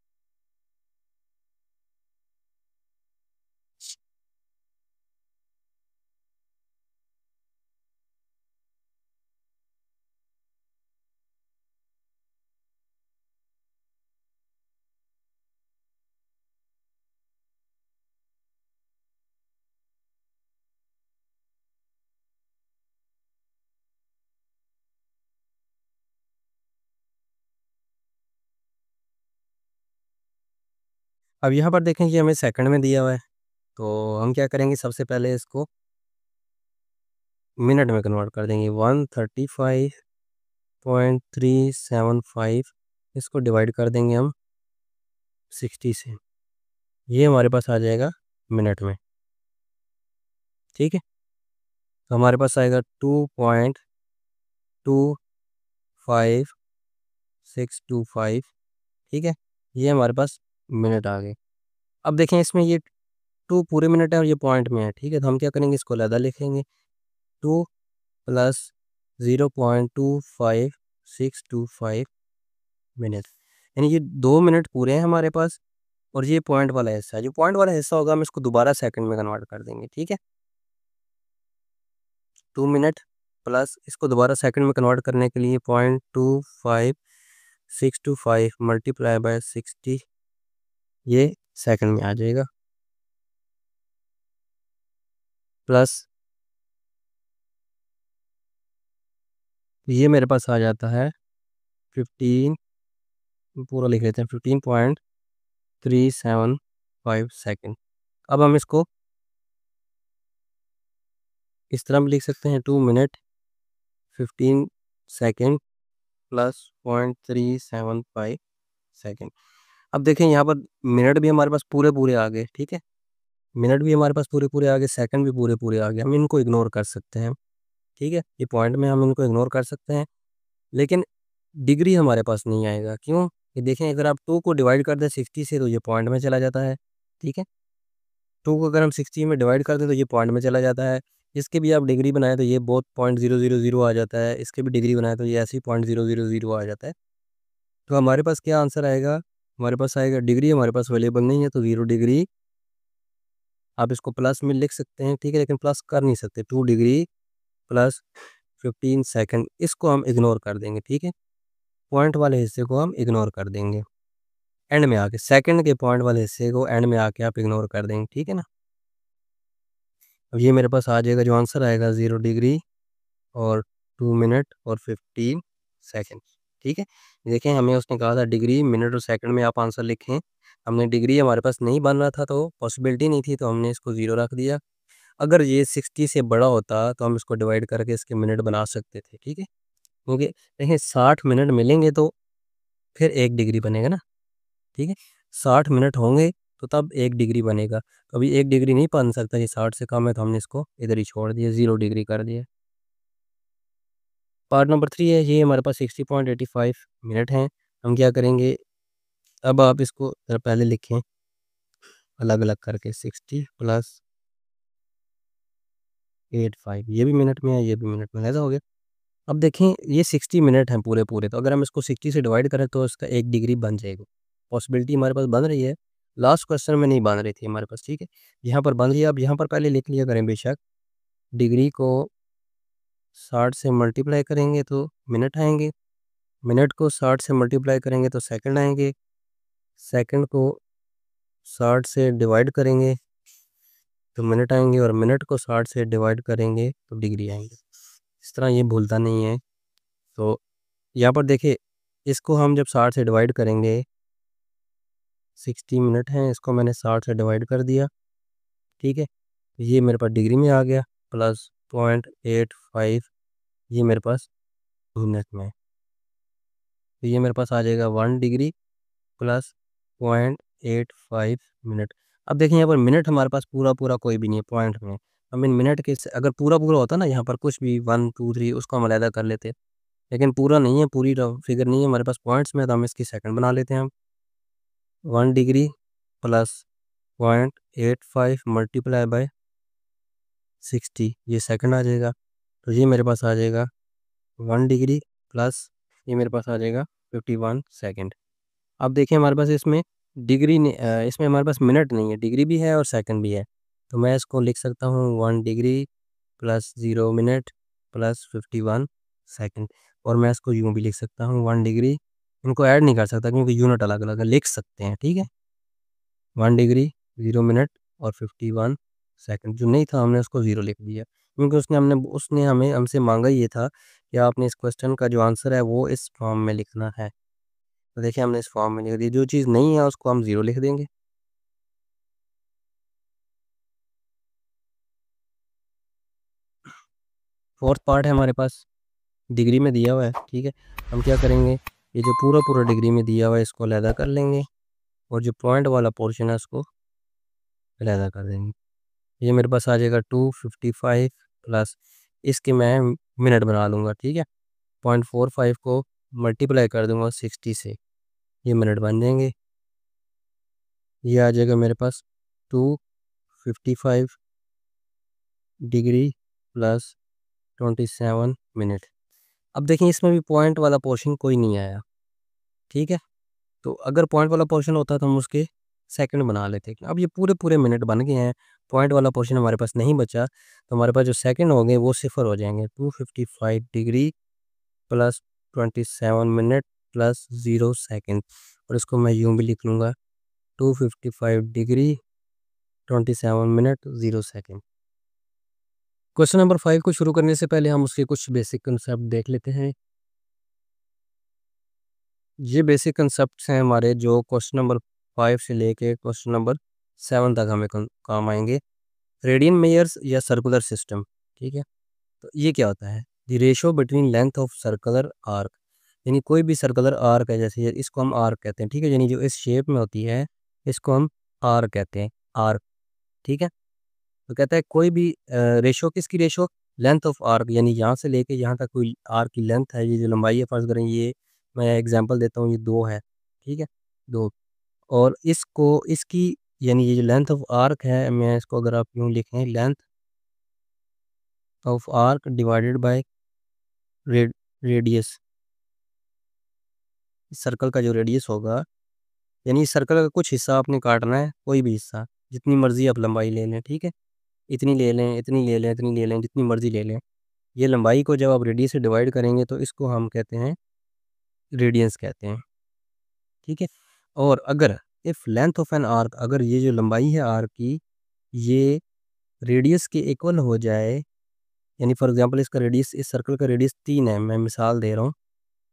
अब यहाँ पर देखें कि हमें सेकंड में दिया हुआ है, तो हम क्या करेंगे, सबसे पहले इसको मिनट में कन्वर्ट कर देंगे। 135.375 इसको डिवाइड कर देंगे हम 60 से, ये हमारे पास आ जाएगा मिनट में, ठीक है। तो हमारे पास आएगा 2.25625, ठीक है। ये हमारे पास मिनट आ गए। अब देखें इसमें ये 2 पूरे मिनट है और ये पॉइंट में है, ठीक है। तो हम क्या करेंगे, इसको अलग लिखेंगे, 2 प्लस 0.25625 मिनट, यानी ये 2 मिनट पूरे हैं हमारे पास। और ये पॉइंट वाला हिस्सा है, जो पॉइंट वाला हिस्सा होगा हम इसको दोबारा सेकंड में कन्वर्ट कर देंगे, ठीक है। 2 मिनट प्लस इसको दोबारा सेकंड में कन्वर्ट करने के लिए 0.25625 मल्टीप्लाई बाय 60, ये सेकंड में आ जाएगा, प्लस ये मेरे पास आ जाता है 15, पूरा लिख लेते हैं, 15.375 सेकंड। अब हम इसको इस तरह भी लिख सकते हैं, 2 मिनट 15 सेकंड प्लस 0.375 सेकंड। अब देखें यहाँ पर मिनट भी हमारे पास पूरे पूरे आ गए, ठीक है। मिनट भी हमारे पास पूरे पूरे आ गए, सेकंड भी पूरे पूरे आ गए, हम इनको इग्नोर कर सकते हैं, ठीक है। ये पॉइंट में हम इनको इग्नोर कर सकते हैं, लेकिन डिग्री हमारे पास नहीं आएगा। क्यों? ये देखें, अगर आप 2 को डिवाइड कर दें 60 से तो ये पॉइंट में चला जाता है, ठीक है। 2 को अगर हम 60 में डिवाइड कर दें तो ये पॉइंट में चला जाता है। इसके भी आप डिग्री बनाए तो ये बहुत 0.000 आ जाता है, इसके भी डिग्री बनाए तो ये ऐसे ही 0.000 आ जाता है। तो हमारे पास क्या आंसर आएगा, हमारे पास आएगा डिग्री हमारे पास अवेलेबल नहीं है, तो 0 डिग्री। आप इसको प्लस में लिख सकते हैं, ठीक है, लेकिन प्लस कर नहीं सकते। 2 डिग्री प्लस 15 सेकंड, इसको हम इग्नोर कर देंगे, ठीक है। पॉइंट वाले हिस्से को हम इग्नोर कर देंगे, एंड में आके सेकंड के पॉइंट वाले हिस्से को एंड में आके आप इग्नोर कर देंगे, ठीक है ना। अब ये मेरे पास आ जाएगा, जो आंसर आएगा 0 डिग्री और 2 मिनट और 15 सेकंड, ठीक है। देखें, हमें उसने कहा था डिग्री, मिनट और सेकंड में आप आंसर लिखें। हमने डिग्री हमारे पास नहीं बन रहा था, तो पॉसिबिलिटी नहीं थी, तो हमने इसको 0 रख दिया। अगर ये 60 से बड़ा होता तो हम इसको डिवाइड करके इसके मिनट बना सकते थे, ठीक है। क्योंकि देखें 60 मिनट मिलेंगे तो फिर 1 डिग्री बनेगा ना, ठीक है। 60 मिनट होंगे तो तब 1 डिग्री बनेगा। तो अभी 1 डिग्री नहीं बन सकता, ये 60 से कम है, तो हमने इसको इधर ही छोड़ दिया, 0 डिग्री कर दिया। पार्ट नंबर 3 है, ये हमारे पास 60.85 मिनट हैं। हम क्या करेंगे, अब आप इसको ज़रा पहले लिखें अलग अलग करके, 60 प्लस 85, ये भी मिनट में है, ये भी मिनट में, ऐसा हो गया। अब देखें, ये 60 मिनट हैं पूरे पूरे, तो अगर हम इसको 60 से डिवाइड करें तो इसका 1 डिग्री बन जाएगा। पॉसिबिलिटी हमारे पास बन रही है, लास्ट क्वेश्चन में नहीं बन रही थी हमारे पास, ठीक है। यहाँ पर बन रही है। अब यहाँ पर पहले लिख लिया करें, बेशक डिग्री को 60 से मल्टीप्लाई करेंगे तो मिनट आएंगे, मिनट को 60 से मल्टीप्लाई करेंगे तो सेकंड आएंगे, सेकंड को 60 से डिवाइड करेंगे तो मिनट आएंगे, और मिनट को 60 से डिवाइड करेंगे तो डिग्री आएंगे। इस तरह ये भूलता नहीं है। तो यहाँ पर देखिए, इसको हम जब 60 से डिवाइड करेंगे, 60 मिनट हैं, इसको मैंने 60 से डिवाइड कर दिया, ठीक है। ये मेरे पास डिग्री में आ गया, प्लस 0.85, ये मेरे पास मिनट में है। तो ये मेरे पास आ जाएगा 1 डिग्री प्लस 0.85 मिनट। अब देखिए, यहाँ पर मिनट हमारे पास पूरा पूरा कोई भी नहीं है पॉइंट में। हम इन मिनट के अगर पूरा पूरा होता ना, यहाँ पर कुछ भी 1 2 3 उसको हम अलहदा कर लेते, लेकिन पूरा नहीं है, पूरी फिगर नहीं है हमारे पास पॉइंट्स में, तो हम इसकी सेकंड बना लेते हैं। हम 1 डिग्री प्लस 0.85 मल्टीप्लाई बाय 60, ये सेकंड आ जाएगा। तो ये मेरे पास आ जाएगा 1 डिग्री प्लस ये मेरे पास आ जाएगा 51 सेकंड। अब देखिए, हमारे पास इसमें डिग्री नहीं, इसमें हमारे पास मिनट नहीं है, डिग्री भी है और सेकंड भी है। तो मैं इसको लिख सकता हूँ 1 degree plus 0 minute plus 51 second. और मैं इसको यूँ भी लिख सकता हूँ 1 डिग्री, इनको ऐड नहीं कर सकता क्योंकि यूनिट अलग अलग है, लिख सकते हैं, ठीक है। 1 डिग्री 0 मिनट और 51 सेकंड, जो नहीं था हमने उसको 0 लिख दिया, क्योंकि उसने हमें हमसे मांगा ये था कि आपने इस क्वेश्चन का जो आंसर है वो इस फॉर्म में लिखना है। तो देखिए, हमने इस फॉर्म में लिख दिया, जो चीज़ नहीं है उसको हम 0 लिख देंगे। फोर्थ पार्ट है हमारे पास, डिग्री में दिया हुआ है, ठीक है। हम क्या करेंगे, ये जो पूरा पूरा डिग्री में दिया हुआ है इसको अलहदा कर लेंगे, और जो पॉइंट वाला पोर्शन है उसको अलहदा कर देंगे। ये मेरे पास आ जाएगा 255 प्लस इसके मैं मिनट बना लूँगा, ठीक है। 0.45 को मल्टीप्लाई कर दूँगा 60 से, ये मिनट बन जाएंगे। ये आ जाएगा मेरे पास 255 डिग्री प्लस 27 मिनट। अब देखें इसमें भी पॉइंट वाला पोर्शन कोई नहीं आया, ठीक है। तो अगर पॉइंट वाला पोर्शन होता तो हम उसके सेकंड बना लेते। अब ये पूरे पूरे मिनट बन गए हैं, पॉइंट वाला पोर्शन हमारे पास नहीं बचा, तो हमारे पास जो सेकंड होंगे वो सिफर हो जाएंगे। 255 degree plus 27 minute plus 0 second, और इसको मैं यूँ भी लिख लूँगा 255 degree 27 minute 0 second. Question number 5 को शुरू करने से पहले हम उसके कुछ बेसिक कंसेप्ट देख लेते हैं। ये बेसिक कंसेप्ट हैं हमारे जो क्वेश्चन नंबर 5 से लेके क्वेश्चन नंबर 7 तक हमें काम आएंगे। रेडियन मेजर्स या सर्कुलर सिस्टम, ठीक है। तो ये क्या होता है, the ratio between length of circular arc, यानी कोई भी सर्कुलर आर्क है, जैसे इसको हम आर्क कहते हैं, ठीक है, यानी जो इस शेप में होती है इसको हम आर्क कहते हैं, आर्क, ठीक है। तो कहता है कोई भी रेशो, किसकी रेशो, लेंथ ऑफ आर्क, यानी यहाँ से लेके यहाँ तक कोई आर्क की लेंथ है, ये जो लंबाई है, फर्ज करें ये मैं एग्जांपल देता हूँ, ये 2 है, ठीक है, 2, और इसको इसकी यानी ये जो लेंथ ऑफ आर्क है, मैं इसको अगर आप यूँ लिखें, length of arc divided by radius, circle का जो रेडियस होगा, यानी इस सर्कल का कुछ हिस्सा आपने काटना है, कोई भी हिस्सा, जितनी मर्जी आप लंबाई ले लें, ठीक है, इतनी ले लें, इतनी ले लें, इतनी ले लें, जितनी मर्जी ले लें। ये लंबाई को जब आप रेडियस से डिवाइड करेंगे तो इसको हम कहते हैं रेडियंस कहते हैं, ठीक है। और अगर if length of an arc, अगर ये जो लंबाई है आर्क की ये रेडियस के इक्वल हो जाए, यानी फॉर एग्जांपल इसका रेडियस, इस सर्कल का रेडियस 3 है, मैं मिसाल दे रहा हूँ,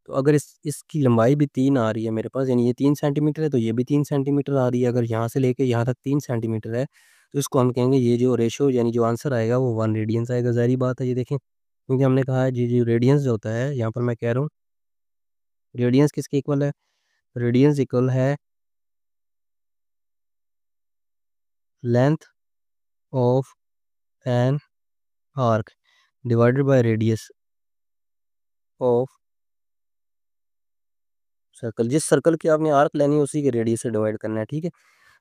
तो अगर इसकी लंबाई भी 3 आ रही है मेरे पास, यानी ये 3 सेंटीमीटर है तो ये भी 3 सेंटीमीटर आ रही है, अगर यहाँ से लेके यहाँ तक 3 सेंटीमीटर है तो इसको हम कहेंगे, ये जो रेशो यानी जो आंसर आएगा वो 1 रेडियंस आएगा। ज़ाहिर बात है, ये देखें, क्योंकि हमने कहा है जी, रेडियंस जो होता है, यहाँ पर मैं कह रहा हूँ रेडियंस किसके इक्वल है, रेडियंस इक्वल है length of an arc divided by radius of circle. जिस सर्कल की आपने आर्क लेनी है उसी के रेडियस से डिवाइड करना है, ठीक है।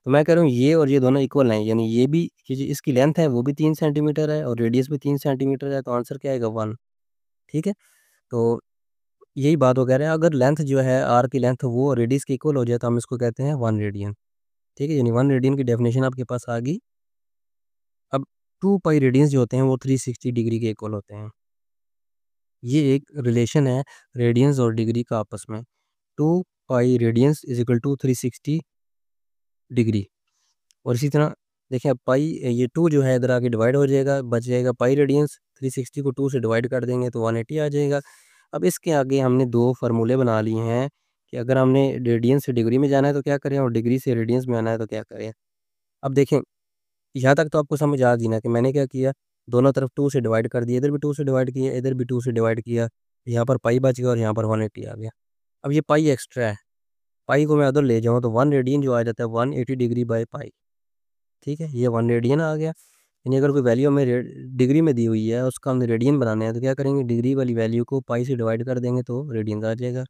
तो मैं कह रहा हूँ ये और ये दोनों इक्वल हैं, यानी ये भी, ये जो इसकी लेंथ है वो भी 3 सेंटीमीटर है और रेडियस भी 3 सेंटीमीटर है, तो आंसर क्या आएगा, 1, ठीक है। तो यही बात वो कह रहे हैं, अगर लेंथ जो है आर्क की लेंथ वो रेडियस के इक्वल हो जाए तो हम इसको कहते हैं 1 रेडियन, ठीक है, यानी 1 रेडियन की डेफिनेशन आपके पास आ गई। अब 2 पाई रेडियंस जो होते हैं वो 360 डिग्री के इक्वल होते हैं। ये एक रिलेशन है रेडियंस और डिग्री का आपस में, 2 pi radians is equal to 360 degree. और इसी तरह देखें, अब पाई, ये 2 जो है इधर आके डिवाइड हो जाएगा, बच जाएगा पाई रेडियंस, 360 को 2 से डिवाइड कर देंगे तो 180 आ जाएगा। अब इसके आगे हमने 2 फार्मूले बना लिए हैं कि अगर हमने रेडियंस से डिग्री में जाना है तो क्या करें, और डिग्री से रेडियंस में आना है तो क्या करें। अब देखें, यहाँ तक तो आपको समझ आ गई ना कि मैंने क्या किया, दोनों तरफ 2 से डिवाइड कर दिया, इधर भी 2 से डिवाइड किया, इधर भी 2 से डिवाइड किया, यहाँ पर पाई बच गया और यहाँ पर 180 आ गया। अब ये पाई एक्स्ट्रा है, पाई को मैं उधर ले जाऊँ तो 1 रेडियन जो आ जाता है 180 डिग्री बाय पाई, ठीक है, ये 1 रेडियन आ गया। यानी अगर कोई वैल्यू हमें डिग्री में दी हुई है, उसका हमने रेडियन बनाना है तो क्या करेंगे, डिग्री वाली वैल्यू को पाई से डिवाइड कर देंगे तो रेडियन आ जाएगा।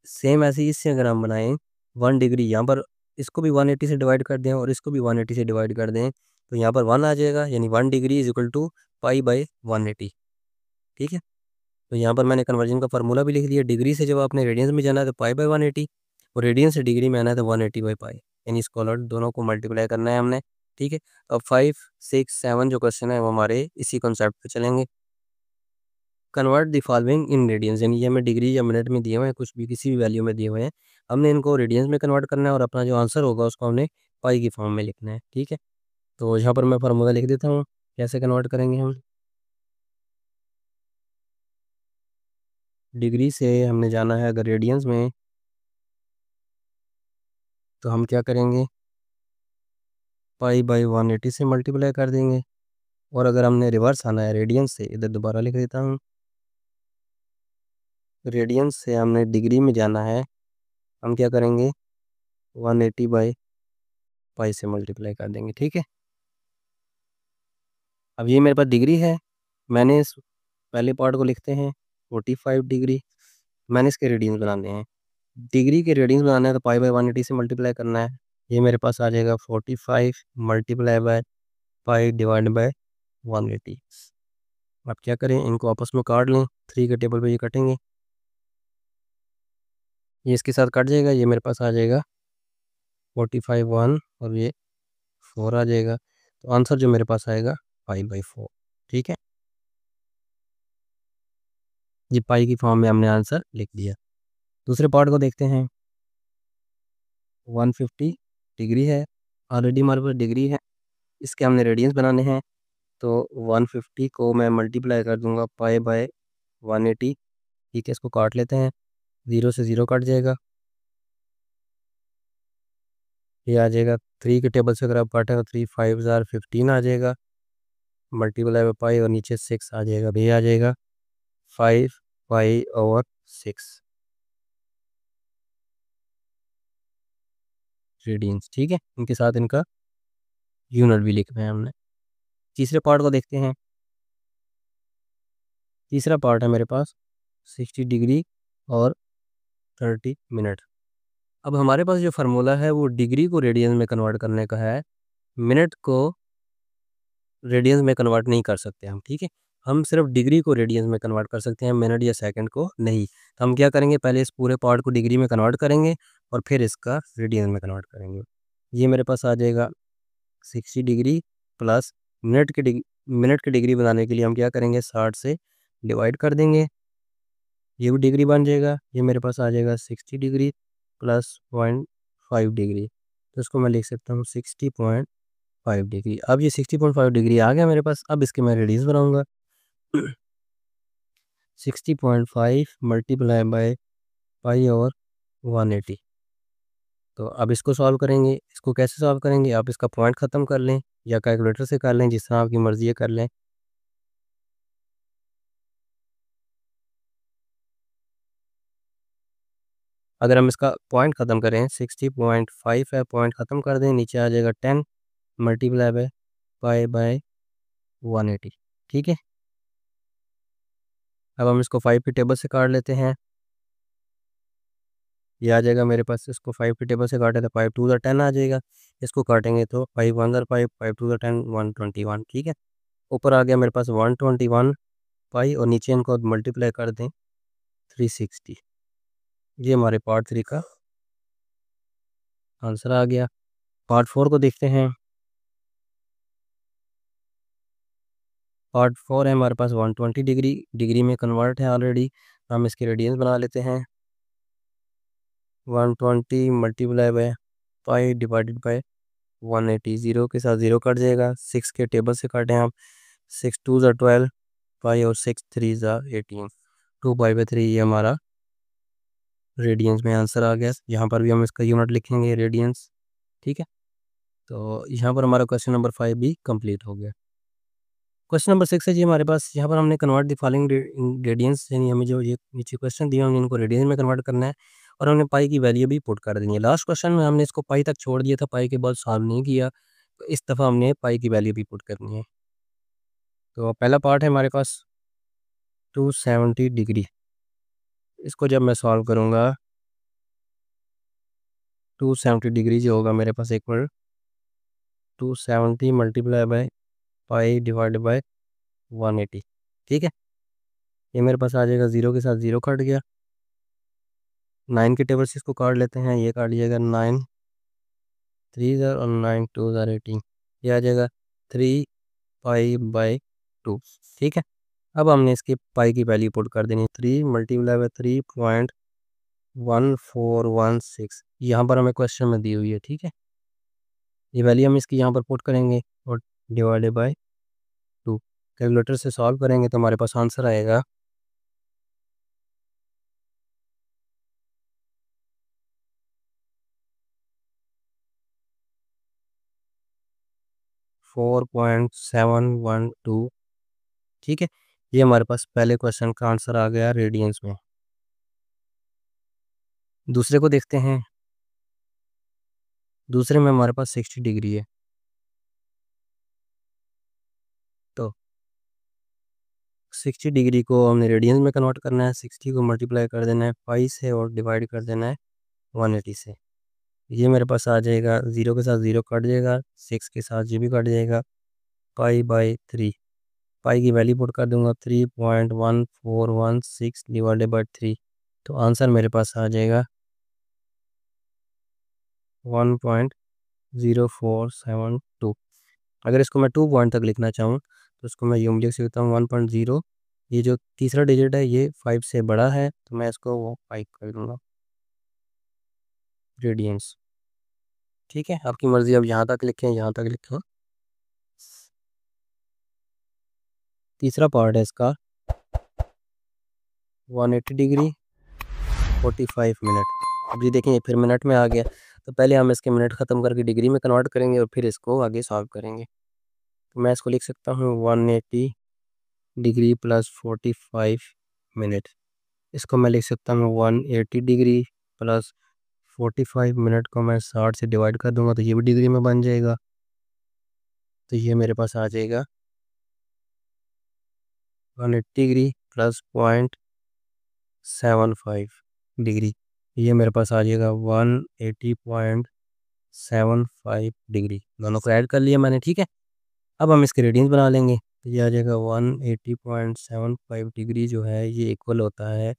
सेम ऐसे ही इससे अगर हम बनाएं 1 डिग्री, यहाँ पर इसको भी 180 से डिवाइड कर दें और इसको भी 180 से डिवाइड कर दें तो यहाँ पर 1 आ जाएगा, यानी 1 degree is equal to pi by 180, ठीक है। तो यहाँ पर मैंने कन्वर्जन का फार्मूला भी लिख दिया, डिग्री से जब आपने रेडियंस में जाना है तो पाई बाई 180, और रेडियन से डिग्री में आना है तो 180 बाई पाई, यानी इसको दोनों को मल्टीप्लाई करना है हमने, ठीक है। अब 5, 6, 7 जो क्वेश्चन है वो हमारे इसी कॉन्सेप्ट पे चलेंगे। Convert the following in radiance, यानी ये हमें डिग्री या मिनट में दिए हुए हैं, कुछ भी किसी भी वैल्यू में दिए हुए हैं, हमने इनको रेडियंस में कन्वर्ट करना है और अपना जो आंसर होगा उसको हमने पाई की फॉर्म में लिखना है, ठीक है। तो यहाँ पर मैं फार्मूला लिख देता हूँ, कैसे कन्वर्ट करेंगे हम, डिग्री से हमने जाना है अगर रेडियंस में तो हम क्या करेंगे, पाई बाई 180 से मल्टीप्लाई कर देंगे, और अगर हमने रिवर्स आना है रेडियंस से, इधर दोबारा लिख देता हूँ, रेडियंस से हमने डिग्री में जाना है, हम क्या करेंगे 180 बाई पाई से मल्टीप्लाई कर देंगे, ठीक है। अब ये मेरे पास डिग्री है, मैंने इस पहले पार्ट को लिखते हैं 45 डिग्री, मैंने इसके रेडियंस बनाने हैं। डिग्री के रेडियंस बनाना है तो पाई बाय 180 से मल्टीप्लाई करना है। ये मेरे पास आ जाएगा 45 multiply by pi divide by 180। अब क्या करें, इनको आपस में काट लें, 3 के टेबल पे ये कटेंगे, ये इसके साथ कट जाएगा, ये मेरे पास आ जाएगा 45 1 और ये 4 आ जाएगा। तो आंसर जो मेरे पास आएगा पाई बाई 4, ठीक है। ये पाई की फॉर्म में हमने आंसर लिख दिया। दूसरे पार्ट को देखते हैं। 150 डिग्री है, ऑलरेडी हमारे पास डिग्री है, इसके हमने रेडियंस बनाने हैं। तो 150 को मैं मल्टीप्लाई कर दूंगा पाई बाय 180, ठीक है। इसको काट लेते हैं, 0 से 0 कट जाएगा, ये आ जाएगा 3 के टेबल से अगर आप काटें तो 3 5 जार 15 आ जाएगा, मल्टीप्लाई बाय पाई और नीचे 6 आ जाएगा, ये आ जाएगा 5 पाई ओवर 6 रेडियंस, ठीक है। इनके साथ इनका यूनिट भी लिखना है हमने। तीसरे पार्ट को देखते हैं। तीसरा पार्ट है मेरे पास 60 डिग्री और 30 मिनट। अब हमारे पास जो फार्मूला है वो डिग्री को रेडियंस में कन्वर्ट करने का है, मिनट को रेडियंस में कन्वर्ट नहीं कर सकते हम, ठीक है। हम सिर्फ डिग्री को रेडियंस में कन्वर्ट कर सकते हैं, मिनट या सेकंड को नहीं। तो हम क्या करेंगे, पहले इस पूरे पार्ट को डिग्री में कन्वर्ट करेंगे और फिर इसका रेडियंस में कन्वर्ट करेंगे। ये मेरे पास आ जाएगा 60 डिग्री प्लस मिनट की डिग्री बनाने के लिए हम क्या करेंगे, 60 से डिवाइड कर देंगे, ये भी डिग्री बन जाएगा। ये मेरे पास आ जाएगा 60 डिग्री प्लस 0.5 डिग्री, तो इसको मैं लिख सकता हूँ 60.5 डिग्री। अब ये 60.5 डिग्री आ गया मेरे पास। अब इसके मैं रेडियस बनाऊंगा 60.5 मल्टीप्लाई बाय पाई और 180। तो अब इसको सॉल्व करेंगे। इसको कैसे सॉल्व करेंगे, आप इसका पॉइंट ख़त्म कर लें या कैलकुलेटर से कर लें, जिस तरह आपकी मर्ज़ी है कर लें। अगर हम इसका पॉइंट ख़त्म करें, 60.5 है, पॉइंट ख़त्म कर दें, नीचे आ जाएगा 10 मल्टीप्लाई बाय पाई बाय 180, ठीक है। अब हम इसको 5 की टेबल से काट लेते हैं, ये आ जाएगा मेरे पास। इसको 5 की टेबल से काटे तो 5 2 ज़ा 10 आ जाएगा, इसको काटेंगे तो 5 1 ज़ा 5 5 2 ज़ा 10 121, ठीक है। ऊपर आ गया मेरे पास 121 पाई और नीचे इनको मल्टीप्लाई कर दें 360। ये हमारे पार्ट 3 का आंसर आ गया। पार्ट 4 को देखते हैं। पार्ट 4 है हमारे पास 120 डिग्री, डिग्री में कन्वर्ट है ऑलरेडी, हम इसके रेडियंस बना लेते हैं। 120 multiply by pi divided by 180, 0 के साथ 0 कट जाएगा, 6 के टेबल से काटें आप, 6 2 ज़ा 12 पाई और 6 3 ज़ा 18, 2 पाई बाय 3, ये हमारा रेडियंस में आंसर आ गया। यहाँ पर भी हम इसका यूनिट लिखेंगे रेडियंस, ठीक है। तो यहाँ पर हमारा क्वेश्चन नंबर 5 भी कंप्लीट हो गया। क्वेश्चन नंबर 6 है जी हमारे पास। यहाँ पर हमने कन्वर्ट द फॉलोइंग रेडियंस, यानी हमें जो ये नीचे क्वेश्चन दिया हमने इनको रेडियंस में कन्वर्ट करना है और हमने पाई की वैल्यू भी पुट कर देनी है। लास्ट क्वेश्चन में हमने इसको पाई तक छोड़ दिया था, पाई के बाद सॉल्व नहीं किया, तो इस दफ़ा हमने पाई की वैल्यू भी पुट करनी है। तो पहला पार्ट है हमारे पास 270 डिग्री, इसको जब मैं सॉल्व करूँगा 270 डिग्री जो होगा मेरे पास equal 270 multiply by pi divide by 180, ठीक है। ये मेरे पास आ जाएगा, 0 के साथ 0 कट गया, 9 के टेबल से इसको काट लेते हैं, ये काट जाएगा 9 3 ज़ार और 9 2 ज़ार 18, ये आ जाएगा 3 पाई बाय 2, ठीक है। अब हमने इसकी पाई की वैल्यू पुट कर देनी है, 3 मल्टीप्लाई बाय 3.1416, यहाँ पर हमें क्वेश्चन में दी हुई है, ठीक है। ये वैल्यू हम इसकी यहाँ पर पुट करेंगे और डिवाइडेड बाय 2, कैलकुलेटर से सॉल्व करेंगे तो हमारे पास आंसर आएगा 4.712, ठीक है। ये हमारे पास पहले क्वेश्चन का आंसर आ गया रेडियंस में। दूसरे को देखते हैं। दूसरे में हमारे पास 60 डिग्री है। तो 60 डिग्री को हमने रेडियंस में कन्वर्ट करना है, 60 को मल्टीप्लाई कर देना है पाई से और डिवाइड कर देना है 180 से। ये मेरे पास आ जाएगा, 0 के साथ 0 कट जाएगा, 6 के साथ ये भी कट जाएगा, पाई बाई 3। पाई की वैल्यू पुट कर दूंगा 3.1416 डिवाइडेड बाई 3। तो आंसर मेरे पास आ जाएगा 1.0472। अगर इसको मैं 2 पॉइंट तक लिखना चाहूँ तो इसको मैं यूँ लिख सकता हूँ 1.0। ये जो तीसरा डिजिट है ये 5 से बड़ा है तो मैं इसको वो 5 कर दूँगा, रेडियंस। ठीक है, आपकी मर्ज़ी, अब यहाँ तक लिखें, यहाँ तक लिखें। तीसरा पार्ट है इसका 180 डिग्री 45 मिनट। अब ये देखें, फिर मिनट में आ गया, तो पहले हम इसके मिनट ख़त्म करके डिग्री में कन्वर्ट करेंगे और फिर इसको आगे सॉल्व करेंगे। तो मैं इसको लिख सकता हूँ 180 डिग्री प्लस 45 मिनट। इसको मैं लिख सकता हूँ 180 डिग्री प्लस 45 मिनट को मैं 60 से डिवाइड कर दूंगा तो ये भी डिग्री में बन जाएगा। तो ये मेरे पास आ जाएगा 180 डिग्री प्लस 0.75 डिग्री। ये मेरे पास आ जाएगा 180.75 डिग्री। दोनों को ऐड कर लिया मैंने। ठीक है, अब हम इसके रेडियंस बना लेंगे। तो ये आ जाएगा 180.75 डिग्री जो है ये इक्वल होता है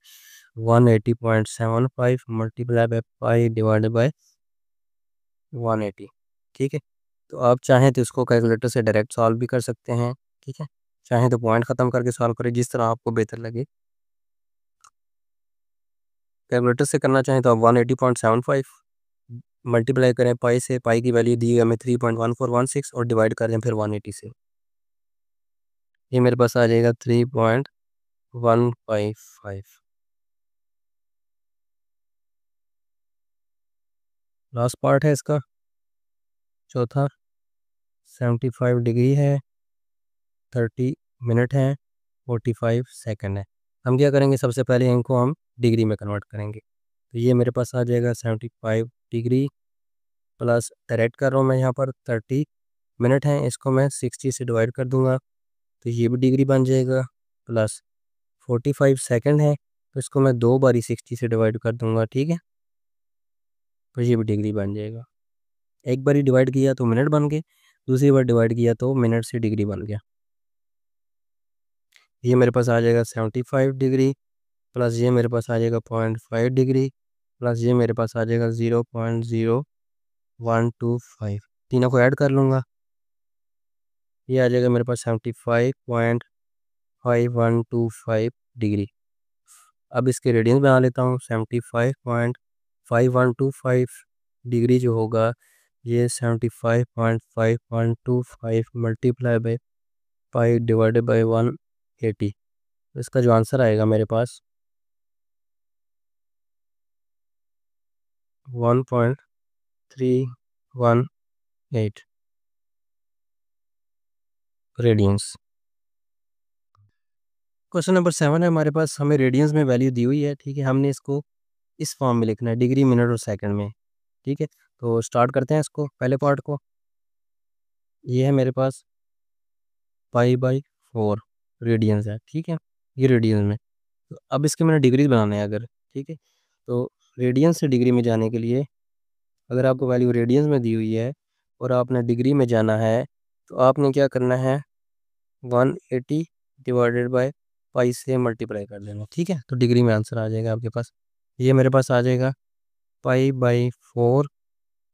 180.75 multiply by pi divided by 180। ठीक है, तो आप चाहें तो इसको कैलकुलेटर से डायरेक्ट सॉल्व भी कर सकते हैं। ठीक है, चाहें तो पॉइंट ख़त्म करके सॉल्व करें, जिस तरह आपको बेहतर लगे। कैलकुलेटर से करना चाहें तो आप 180.75 मल्टीप्लाई करें पाई से, पाई की वैल्यू दी है हमें 3.1416 और डिवाइड करें फिर 180 से। ये मेरे पास आ जाएगा 3.155। लास्ट पार्ट है इसका, चौथा 75 डिग्री है, 30 मिनट है, 45 सेकंड है। हम क्या करेंगे, सबसे पहले इनको हम डिग्री में कन्वर्ट करेंगे। तो ये मेरे पास आ जाएगा 75 डिग्री प्लस, डायरेक्ट कर रहा हूँ मैं यहाँ पर, 30 मिनट है, इसको मैं 60 से डिवाइड कर दूंगा तो ये भी डिग्री बन जाएगा, प्लस 45 सेकंड है तो इसको मैं 2 बारी 60 से डिवाइड कर दूंगा। ठीक है, तो ये भी डिग्री बन जाएगा। एक बारी डिवाइड किया तो मिनट बन गए, दूसरी बार डिवाइड किया तो मिनट से डिग्री बन गया। ये मेरे पास आ जाएगा 75 डिग्री प्लस ये मेरे पास आ जाएगा 0.5 डिग्री प्लस ये मेरे पास आ जाएगा 0.0125। तीनों को ऐड कर लूँगा, ये आ जाएगा मेरे पास 75.5125 डिग्री। अब इसके रेडियंस बना लेता हूँ। 75.5125 डिग्री जो होगा ये 75.5125 multiply by pi divided by 180। इसका जो आंसर आएगा मेरे पास 1.318 रेडियंस। क्वेश्चन नंबर 7 है हमारे पास, हमें रेडियंस में वैल्यू दी हुई है। ठीक है, हमने इसको इस फॉर्म में लिखना है, डिग्री मिनट और सेकंड में। ठीक है, तो स्टार्ट करते हैं इसको, पहले पार्ट को। ये है मेरे पास पाई बाई 4 रेडियंस है। ठीक है, ये रेडियंस में, तो अब इसके मैंने डिग्रीज बनाने हैं अगर। ठीक है, तो रेडियंस से डिग्री में जाने के लिए अगर आपको वैल्यू रेडियंस में दी हुई है और आपने डिग्री में जाना है तो आपने क्या करना है, 180 डिवाइडेड बाय पाई से मल्टीप्लाई कर देना। ठीक है, तो डिग्री में आंसर आ जाएगा आपके पास। ये मेरे पास आ जाएगा pi by 4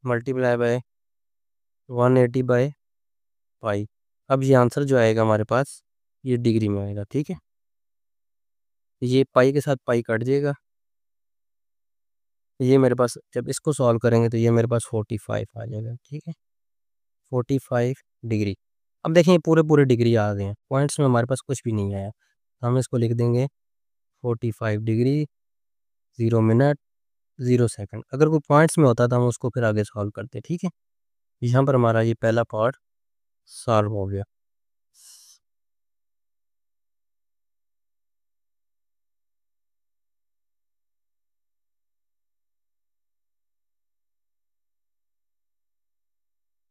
multiply by 180 by pi. अब ये आंसर जो आएगा हमारे पास ये डिग्री में आएगा। ठीक है, ये पाई के साथ पाई कट जाएगा। ये मेरे पास जब इसको सॉल्व करेंगे तो ये मेरे पास 45 आ जाएगा। ठीक है, 45 डिग्री। अब देखें ये पूरे पूरे डिग्री आ गए हैं, पॉइंट्स में हमारे पास कुछ भी नहीं आया, तो हम इसको लिख देंगे 45 डिग्री 0 मिनट 0 सेकंड। अगर कोई पॉइंट्स में होता तो हम उसको फिर आगे सॉल्व करते। ठीक है, यहाँ पर हमारा ये पहला पार्ट सॉल्व हो गया।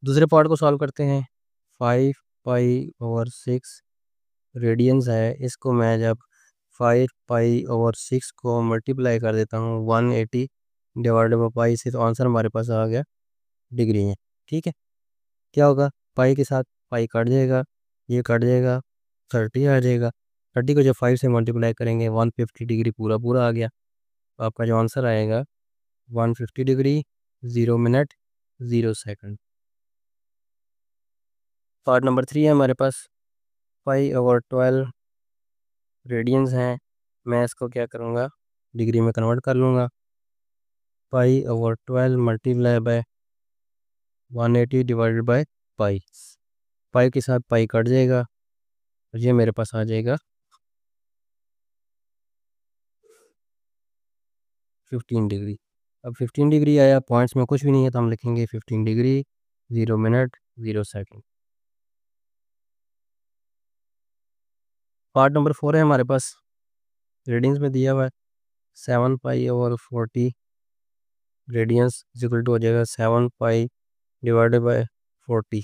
दूसरे पार्ट को सॉल्व करते हैं। 5 पाई/6 रेडियंस है, इसको मैं जब 5 पाई/6 को मल्टीप्लाई कर देता हूँ 180 डिवाइडेड बाई पाई से, तो आंसर हमारे पास आ गया डिग्री है। ठीक है, क्या होगा, पाई के साथ पाई कट जाएगा, ये कट जाएगा, 30 आ जाएगा। 30 को जब 5 से मल्टीप्लाई करेंगे 150 डिग्री पूरा पूरा आ गया। तो आपका जो आंसर आएगा 150 degree 0 minute 0 second. Part number 3 है हमारे पास। 5/12 रेडियंस हैं, मैं इसको क्या करूँगा, डिग्री में कन्वर्ट कर लूँगा। 5/12 multiply by 180 divided by pi. Pi के साथ पाई कट जाएगा, और ये मेरे पास आ जाएगा 15 डिग्री। अब 15 डिग्री आया, पॉइंट्स में कुछ भी नहीं है तो हम लिखेंगे 15 degree 0 minute 0 second. Part number 4 है हमारे पास। रेडियंस में दिया हुआ है 7 पाई/40 रेडियंस इक्वल टू हो जाएगा 7 पाई डिवाइडेड बाय 40।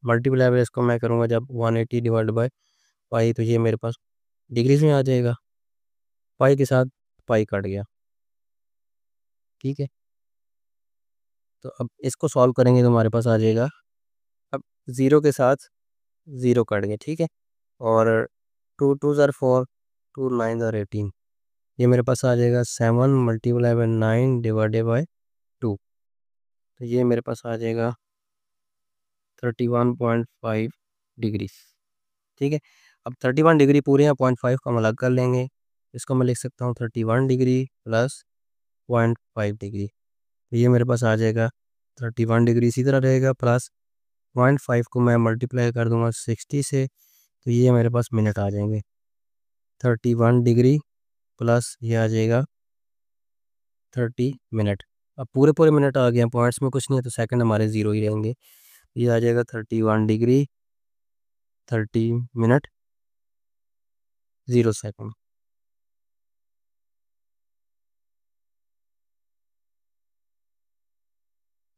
मल्टीप्लाई बाय इसको मैं करूँगा जब 180 डिवाइडेड बाय पाई, तो ये मेरे पास डिग्रीज में आ जाएगा। पाई के साथ पाई कट गया। ठीक है, तो अब इसको सॉल्व करेंगे तो हमारे पास आ जाएगा, अब 0 के साथ 0 कट गया। ठीक है, और 2 2 ज़ार 4, 2 9 ज़ार 18, ये मेरे पास आ जाएगा 7 मल्टीप्लाई बाय 9 डिवाइडेड बाय 2, तो ये मेरे पास आ जाएगा 31.5 डिग्री। ठीक है, अब 31 डिग्री पूरे हैं, 0.5 को हम अलग कर लेंगे। इसको मैं लिख सकता हूँ 31 डिग्री प्लस 0.5 डिग्री, तो ये मेरे पास आ जाएगा 31 डिग्री इसी तरह रहेगा, प्लस 0.5 को मैं मल्टीप्लाई कर दूंगा 60 से, तो ये मेरे पास मिनट आ जाएंगे। 31 डिग्री प्लस ये आ जाएगा 30 मिनट। अब पूरे पूरे मिनट आ गए हैं, पॉइंट्स में कुछ नहीं है तो सेकंड हमारे ज़ीरो ही रहेंगे। ये आ जाएगा 31 degree 30 minute 0 second.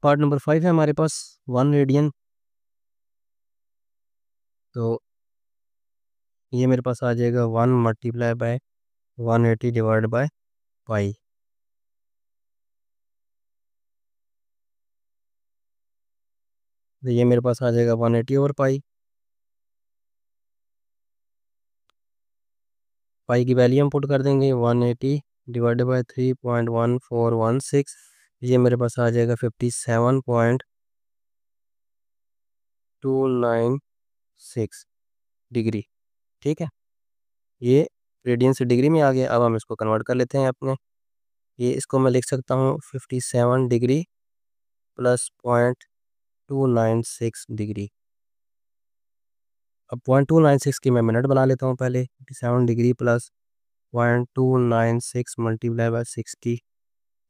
Part number 5 है हमारे पास। 1 रेडियन, तो ये मेरे पास आ जाएगा 1 multiply by 180 divide by pi. तो ये मेरे पास आ जाएगा 180 ओवर पाई। पाई की वैल्यू हम पुट कर देंगे 180 डिवाइडेड बाय 3.1416, ये मेरे पास आ जाएगा 57.296 डिग्री। ठीक है, ये रेडियन से डिग्री में आ गया। अब हम इसको कन्वर्ट कर लेते हैं अपने, ये इसको मैं लिख सकता हूँ 57 डिग्री प्लस 0.296 डिग्री। अब 0.296 की मैं मिनट बना लेता हूँ पहले। 57 डिग्री प्लस 0.296 मल्टीप्लाई बाय 60,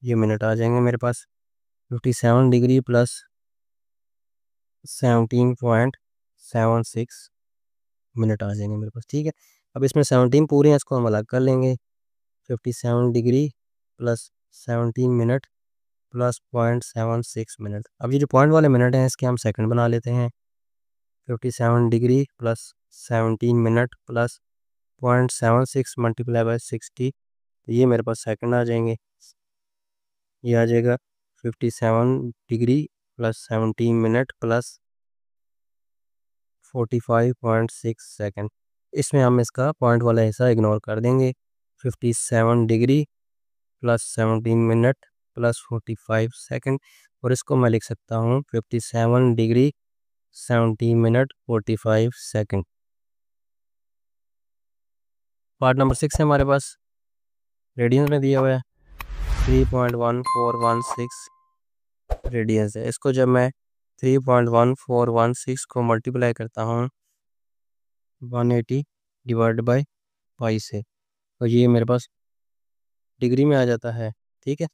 ये मिनट आ जाएंगे मेरे पास। 57 डिग्री प्लस 17.76 मिनट आ जाएंगे मेरे पास। ठीक है, अब इसमें 17 पूरे हैं, इसको हम अलग कर लेंगे। 57 degree plus 17 minute plus 0.76 minute. अब ये जो पॉइंट वाले मिनट हैं इसके हम सेकंड बना लेते हैं। 57 degree plus 17 minute plus 0.76 multiply by 60, ये मेरे पास सेकंड आ जाएंगे। ये आ जाएगा 57 degree plus 17 minute plus 45.6 second. इसमें हम इसका पॉइंट वाला हिस्सा इग्नोर कर देंगे। 57 degree plus 17 minute plus 45 second, और इसको मैं लिख सकता हूँ 57 degree 17 minute 45 second. Part number 6 है हमारे पास। रेडियंस में दिया हुआ है 3.1416 रेडियंस है। इसको जब मैं 3.1416 को मल्टीप्लाई करता हूँ 180 डिवाइड बाय पाई से, तो ये मेरे पास डिग्री में आ जाता है। ठीक है,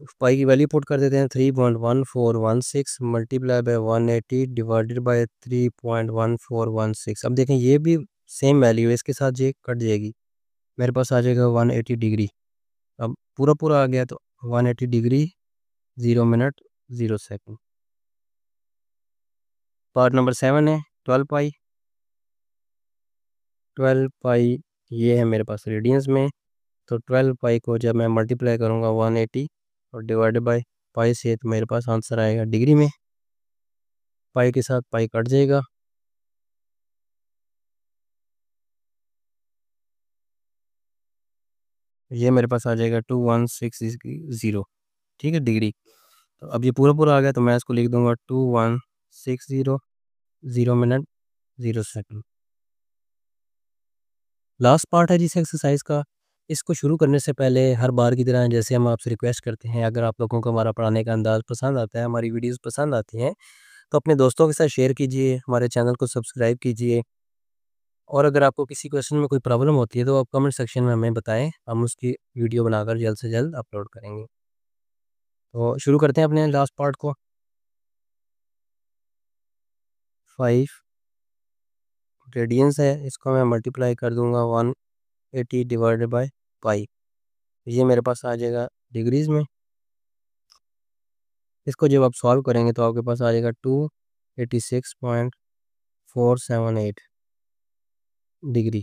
तो पाई की वैल्यू पुट कर देते हैं 3.1416 मल्टीप्लाई बाय 180 डिवाइडेड बाय 3.1416। अब देखें ये भी सेम वैल्यू है, इसके साथ ये कट जाएगी, मेरे पास आ जाएगा 180 डिग्री। अब पूरा पूरा आ गया तो 180 degree 0 minute 0 second. Part number 7 है 12 पाई। 12 पाई ये है मेरे पास रेडियंस में, तो 12 पाई को जब मैं मल्टीप्लाई करूँगा 180 और डिवाइडेड बाई पाई से, तो मेरे पास आंसर आएगा डिग्री में। पाई के साथ पाई कट जाएगा, ये मेरे पास आ जाएगा 2160, ठीक है, डिग्री। तो अब ये पूरा पूरा आ गया, तो मैं इसको लिख दूंगा 2160 0 मिनट 0 सेकंड। लास्ट पार्ट है जिस एक्सरसाइज का। इसको शुरू करने से पहले हर बार की तरह जैसे हम आपसे रिक्वेस्ट करते हैं, अगर आप लोगों को हमारा पढ़ाने का अंदाज़ पसंद आता है, हमारी वीडियोस पसंद आती हैं, तो अपने दोस्तों के साथ शेयर कीजिए, हमारे चैनल को सब्सक्राइब कीजिए। और अगर आपको किसी क्वेश्चन में कोई प्रॉब्लम होती है तो आप कमेंट सेक्शन में हमें बताएं, हम उसकी वीडियो बनाकर जल्द से जल्द अपलोड करेंगे। तो शुरू करते हैं अपने लास्ट पार्ट को। 5 रेडियंस है, इसको मैं मल्टीप्लाई कर दूंगा 180 डिवाइडेड बाई पाई, ये मेरे पास आ जाएगा डिग्रीज़ में। इसको जब आप सॉल्व करेंगे तो आपके पास आ जाएगा 286.478 डिग्री,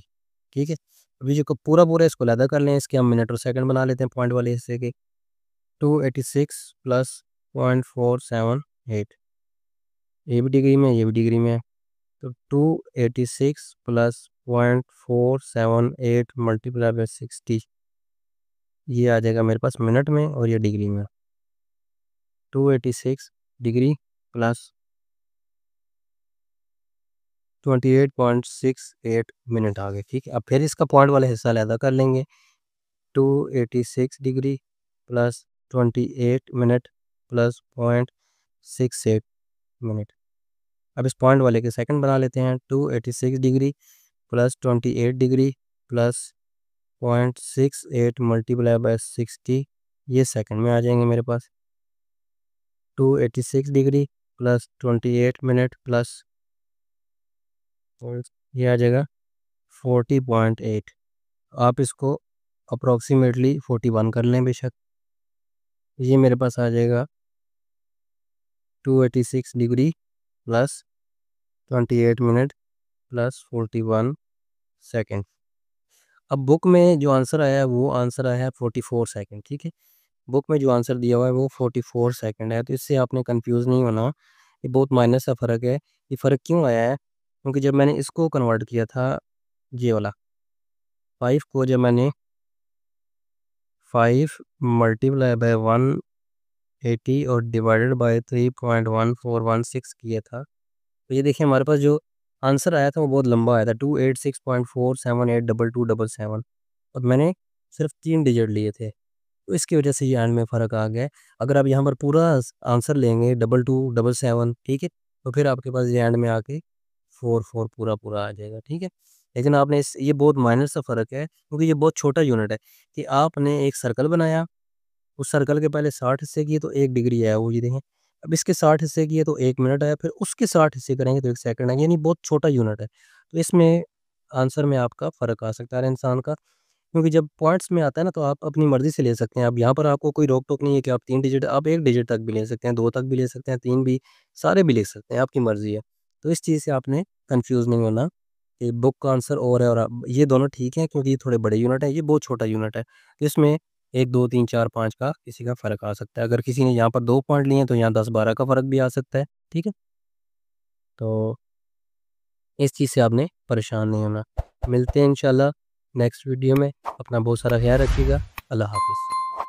ठीक है। अभी जो पूरा पूरा इसको लैदा कर लें, इसके हम मिनट और सेकंड बना लेते हैं पॉइंट वाले हिस्से के। 286 प्लस 0.478, ये भी डिग्री में, ये भी डिग्री में। तो 286 प्लस 0.478 मल्टीप्लाई बाई 60, ये आ जाएगा मेरे पास मिनट में और ये डिग्री में। 286 डिग्री प्लस 28.68 मिनट आ गए, ठीक है। अब फिर इसका पॉइंट वाला हिस्सा अलहदा कर लेंगे। 286 degree plus 28 minute plus 0.68 minute. अब इस पॉइंट वाले के सेकंड बना लेते हैं। 286 degree plus 28 degree plus 0.68 multiply by 60, ये सेकंड में आ जाएंगे मेरे पास। 286 डिग्री प्लस 28 मिनट प्लस ये आ जाएगा 40.8। आप इसको अप्रॉक्सीमेटली 41 कर लें बेशक। ये मेरे पास आ जाएगा 286 degree plus 28 minute plus 41 second. अब बुक में जो आंसर आया है वो आंसर आया है 44 सेकेंड, ठीक है। बुक में जो आंसर दिया हुआ है वो 44 सेकेंड है, तो इससे आपने कंफ्यूज नहीं होना, ये बहुत माइनर सा फ़र्क है। ये फ़र्क क्यों आया है? क्योंकि जब मैंने इसको कन्वर्ट किया था, ये वाला 5 को जब मैंने 5 मल्टीप्लाई बाय 180 और डिवाइडेड बाय 3.1416 किया था, तो ये देखिए हमारे पास जो आंसर आया था वो बहुत लंबा आया था, 286.4782277, और मैंने सिर्फ 3 डिजिट लिए थे, तो इसकी वजह से ये एंड में फ़र्क आ गया है। अगर आप यहाँ पर पूरा आंसर लेंगे 2277, ठीक है, तो फिर आपके पास ये एंड में आके 44 पूरा पूरा आ जाएगा, ठीक है। लेकिन आपने ये बहुत माइनर सा फ़र्क है, क्योंकि ये बहुत छोटा यूनिट है कि आपने एक सर्कल बनाया, उस सर्कल के पहले 60 हिस्से किए तो 1 डिग्री आया, वो ये देखें। अब इसके 60 हिस्से किए तो 1 मिनट आया, फिर उसके 60 हिस्से करेंगे तो 1 सेकंड आएगा, यानी बहुत छोटा यूनिट है। तो इसमें आंसर में आपका फ़र्क आ सकता है हर इंसान का, क्योंकि जब पॉइंट्स में आता है ना तो आप अपनी मर्ज़ी से ले सकते हैं। अब यहाँ पर आपको कोई रोक-टोक नहीं है कि आप 3 डिजिट, आप 1 डिजिट तक भी ले सकते हैं, 2 तक भी ले सकते हैं, 3 भी, सारे भी ले सकते हैं, आपकी मर्ज़ी है। तो इस चीज़ से आपने कन्फ्यूज़ नहीं होना कि बुक का आंसर और है और ये दोनों ठीक है, क्योंकि ये थोड़े बड़े यूनिट है, ये बहुत छोटा यूनिट है। इसमें 1, 2, 3, 4, 5 का किसी का फ़र्क आ सकता है। अगर किसी ने यहाँ पर 2 पॉइंट लिए हैं तो यहाँ 10-12 का फ़र्क भी आ सकता है, ठीक है। तो इस चीज़ से आपने परेशान नहीं होना। मिलते हैं इंशाल्लाह नेक्स्ट वीडियो में। अपना बहुत सारा ख्याल रखिएगा। अल्लाह हाफ़िज़।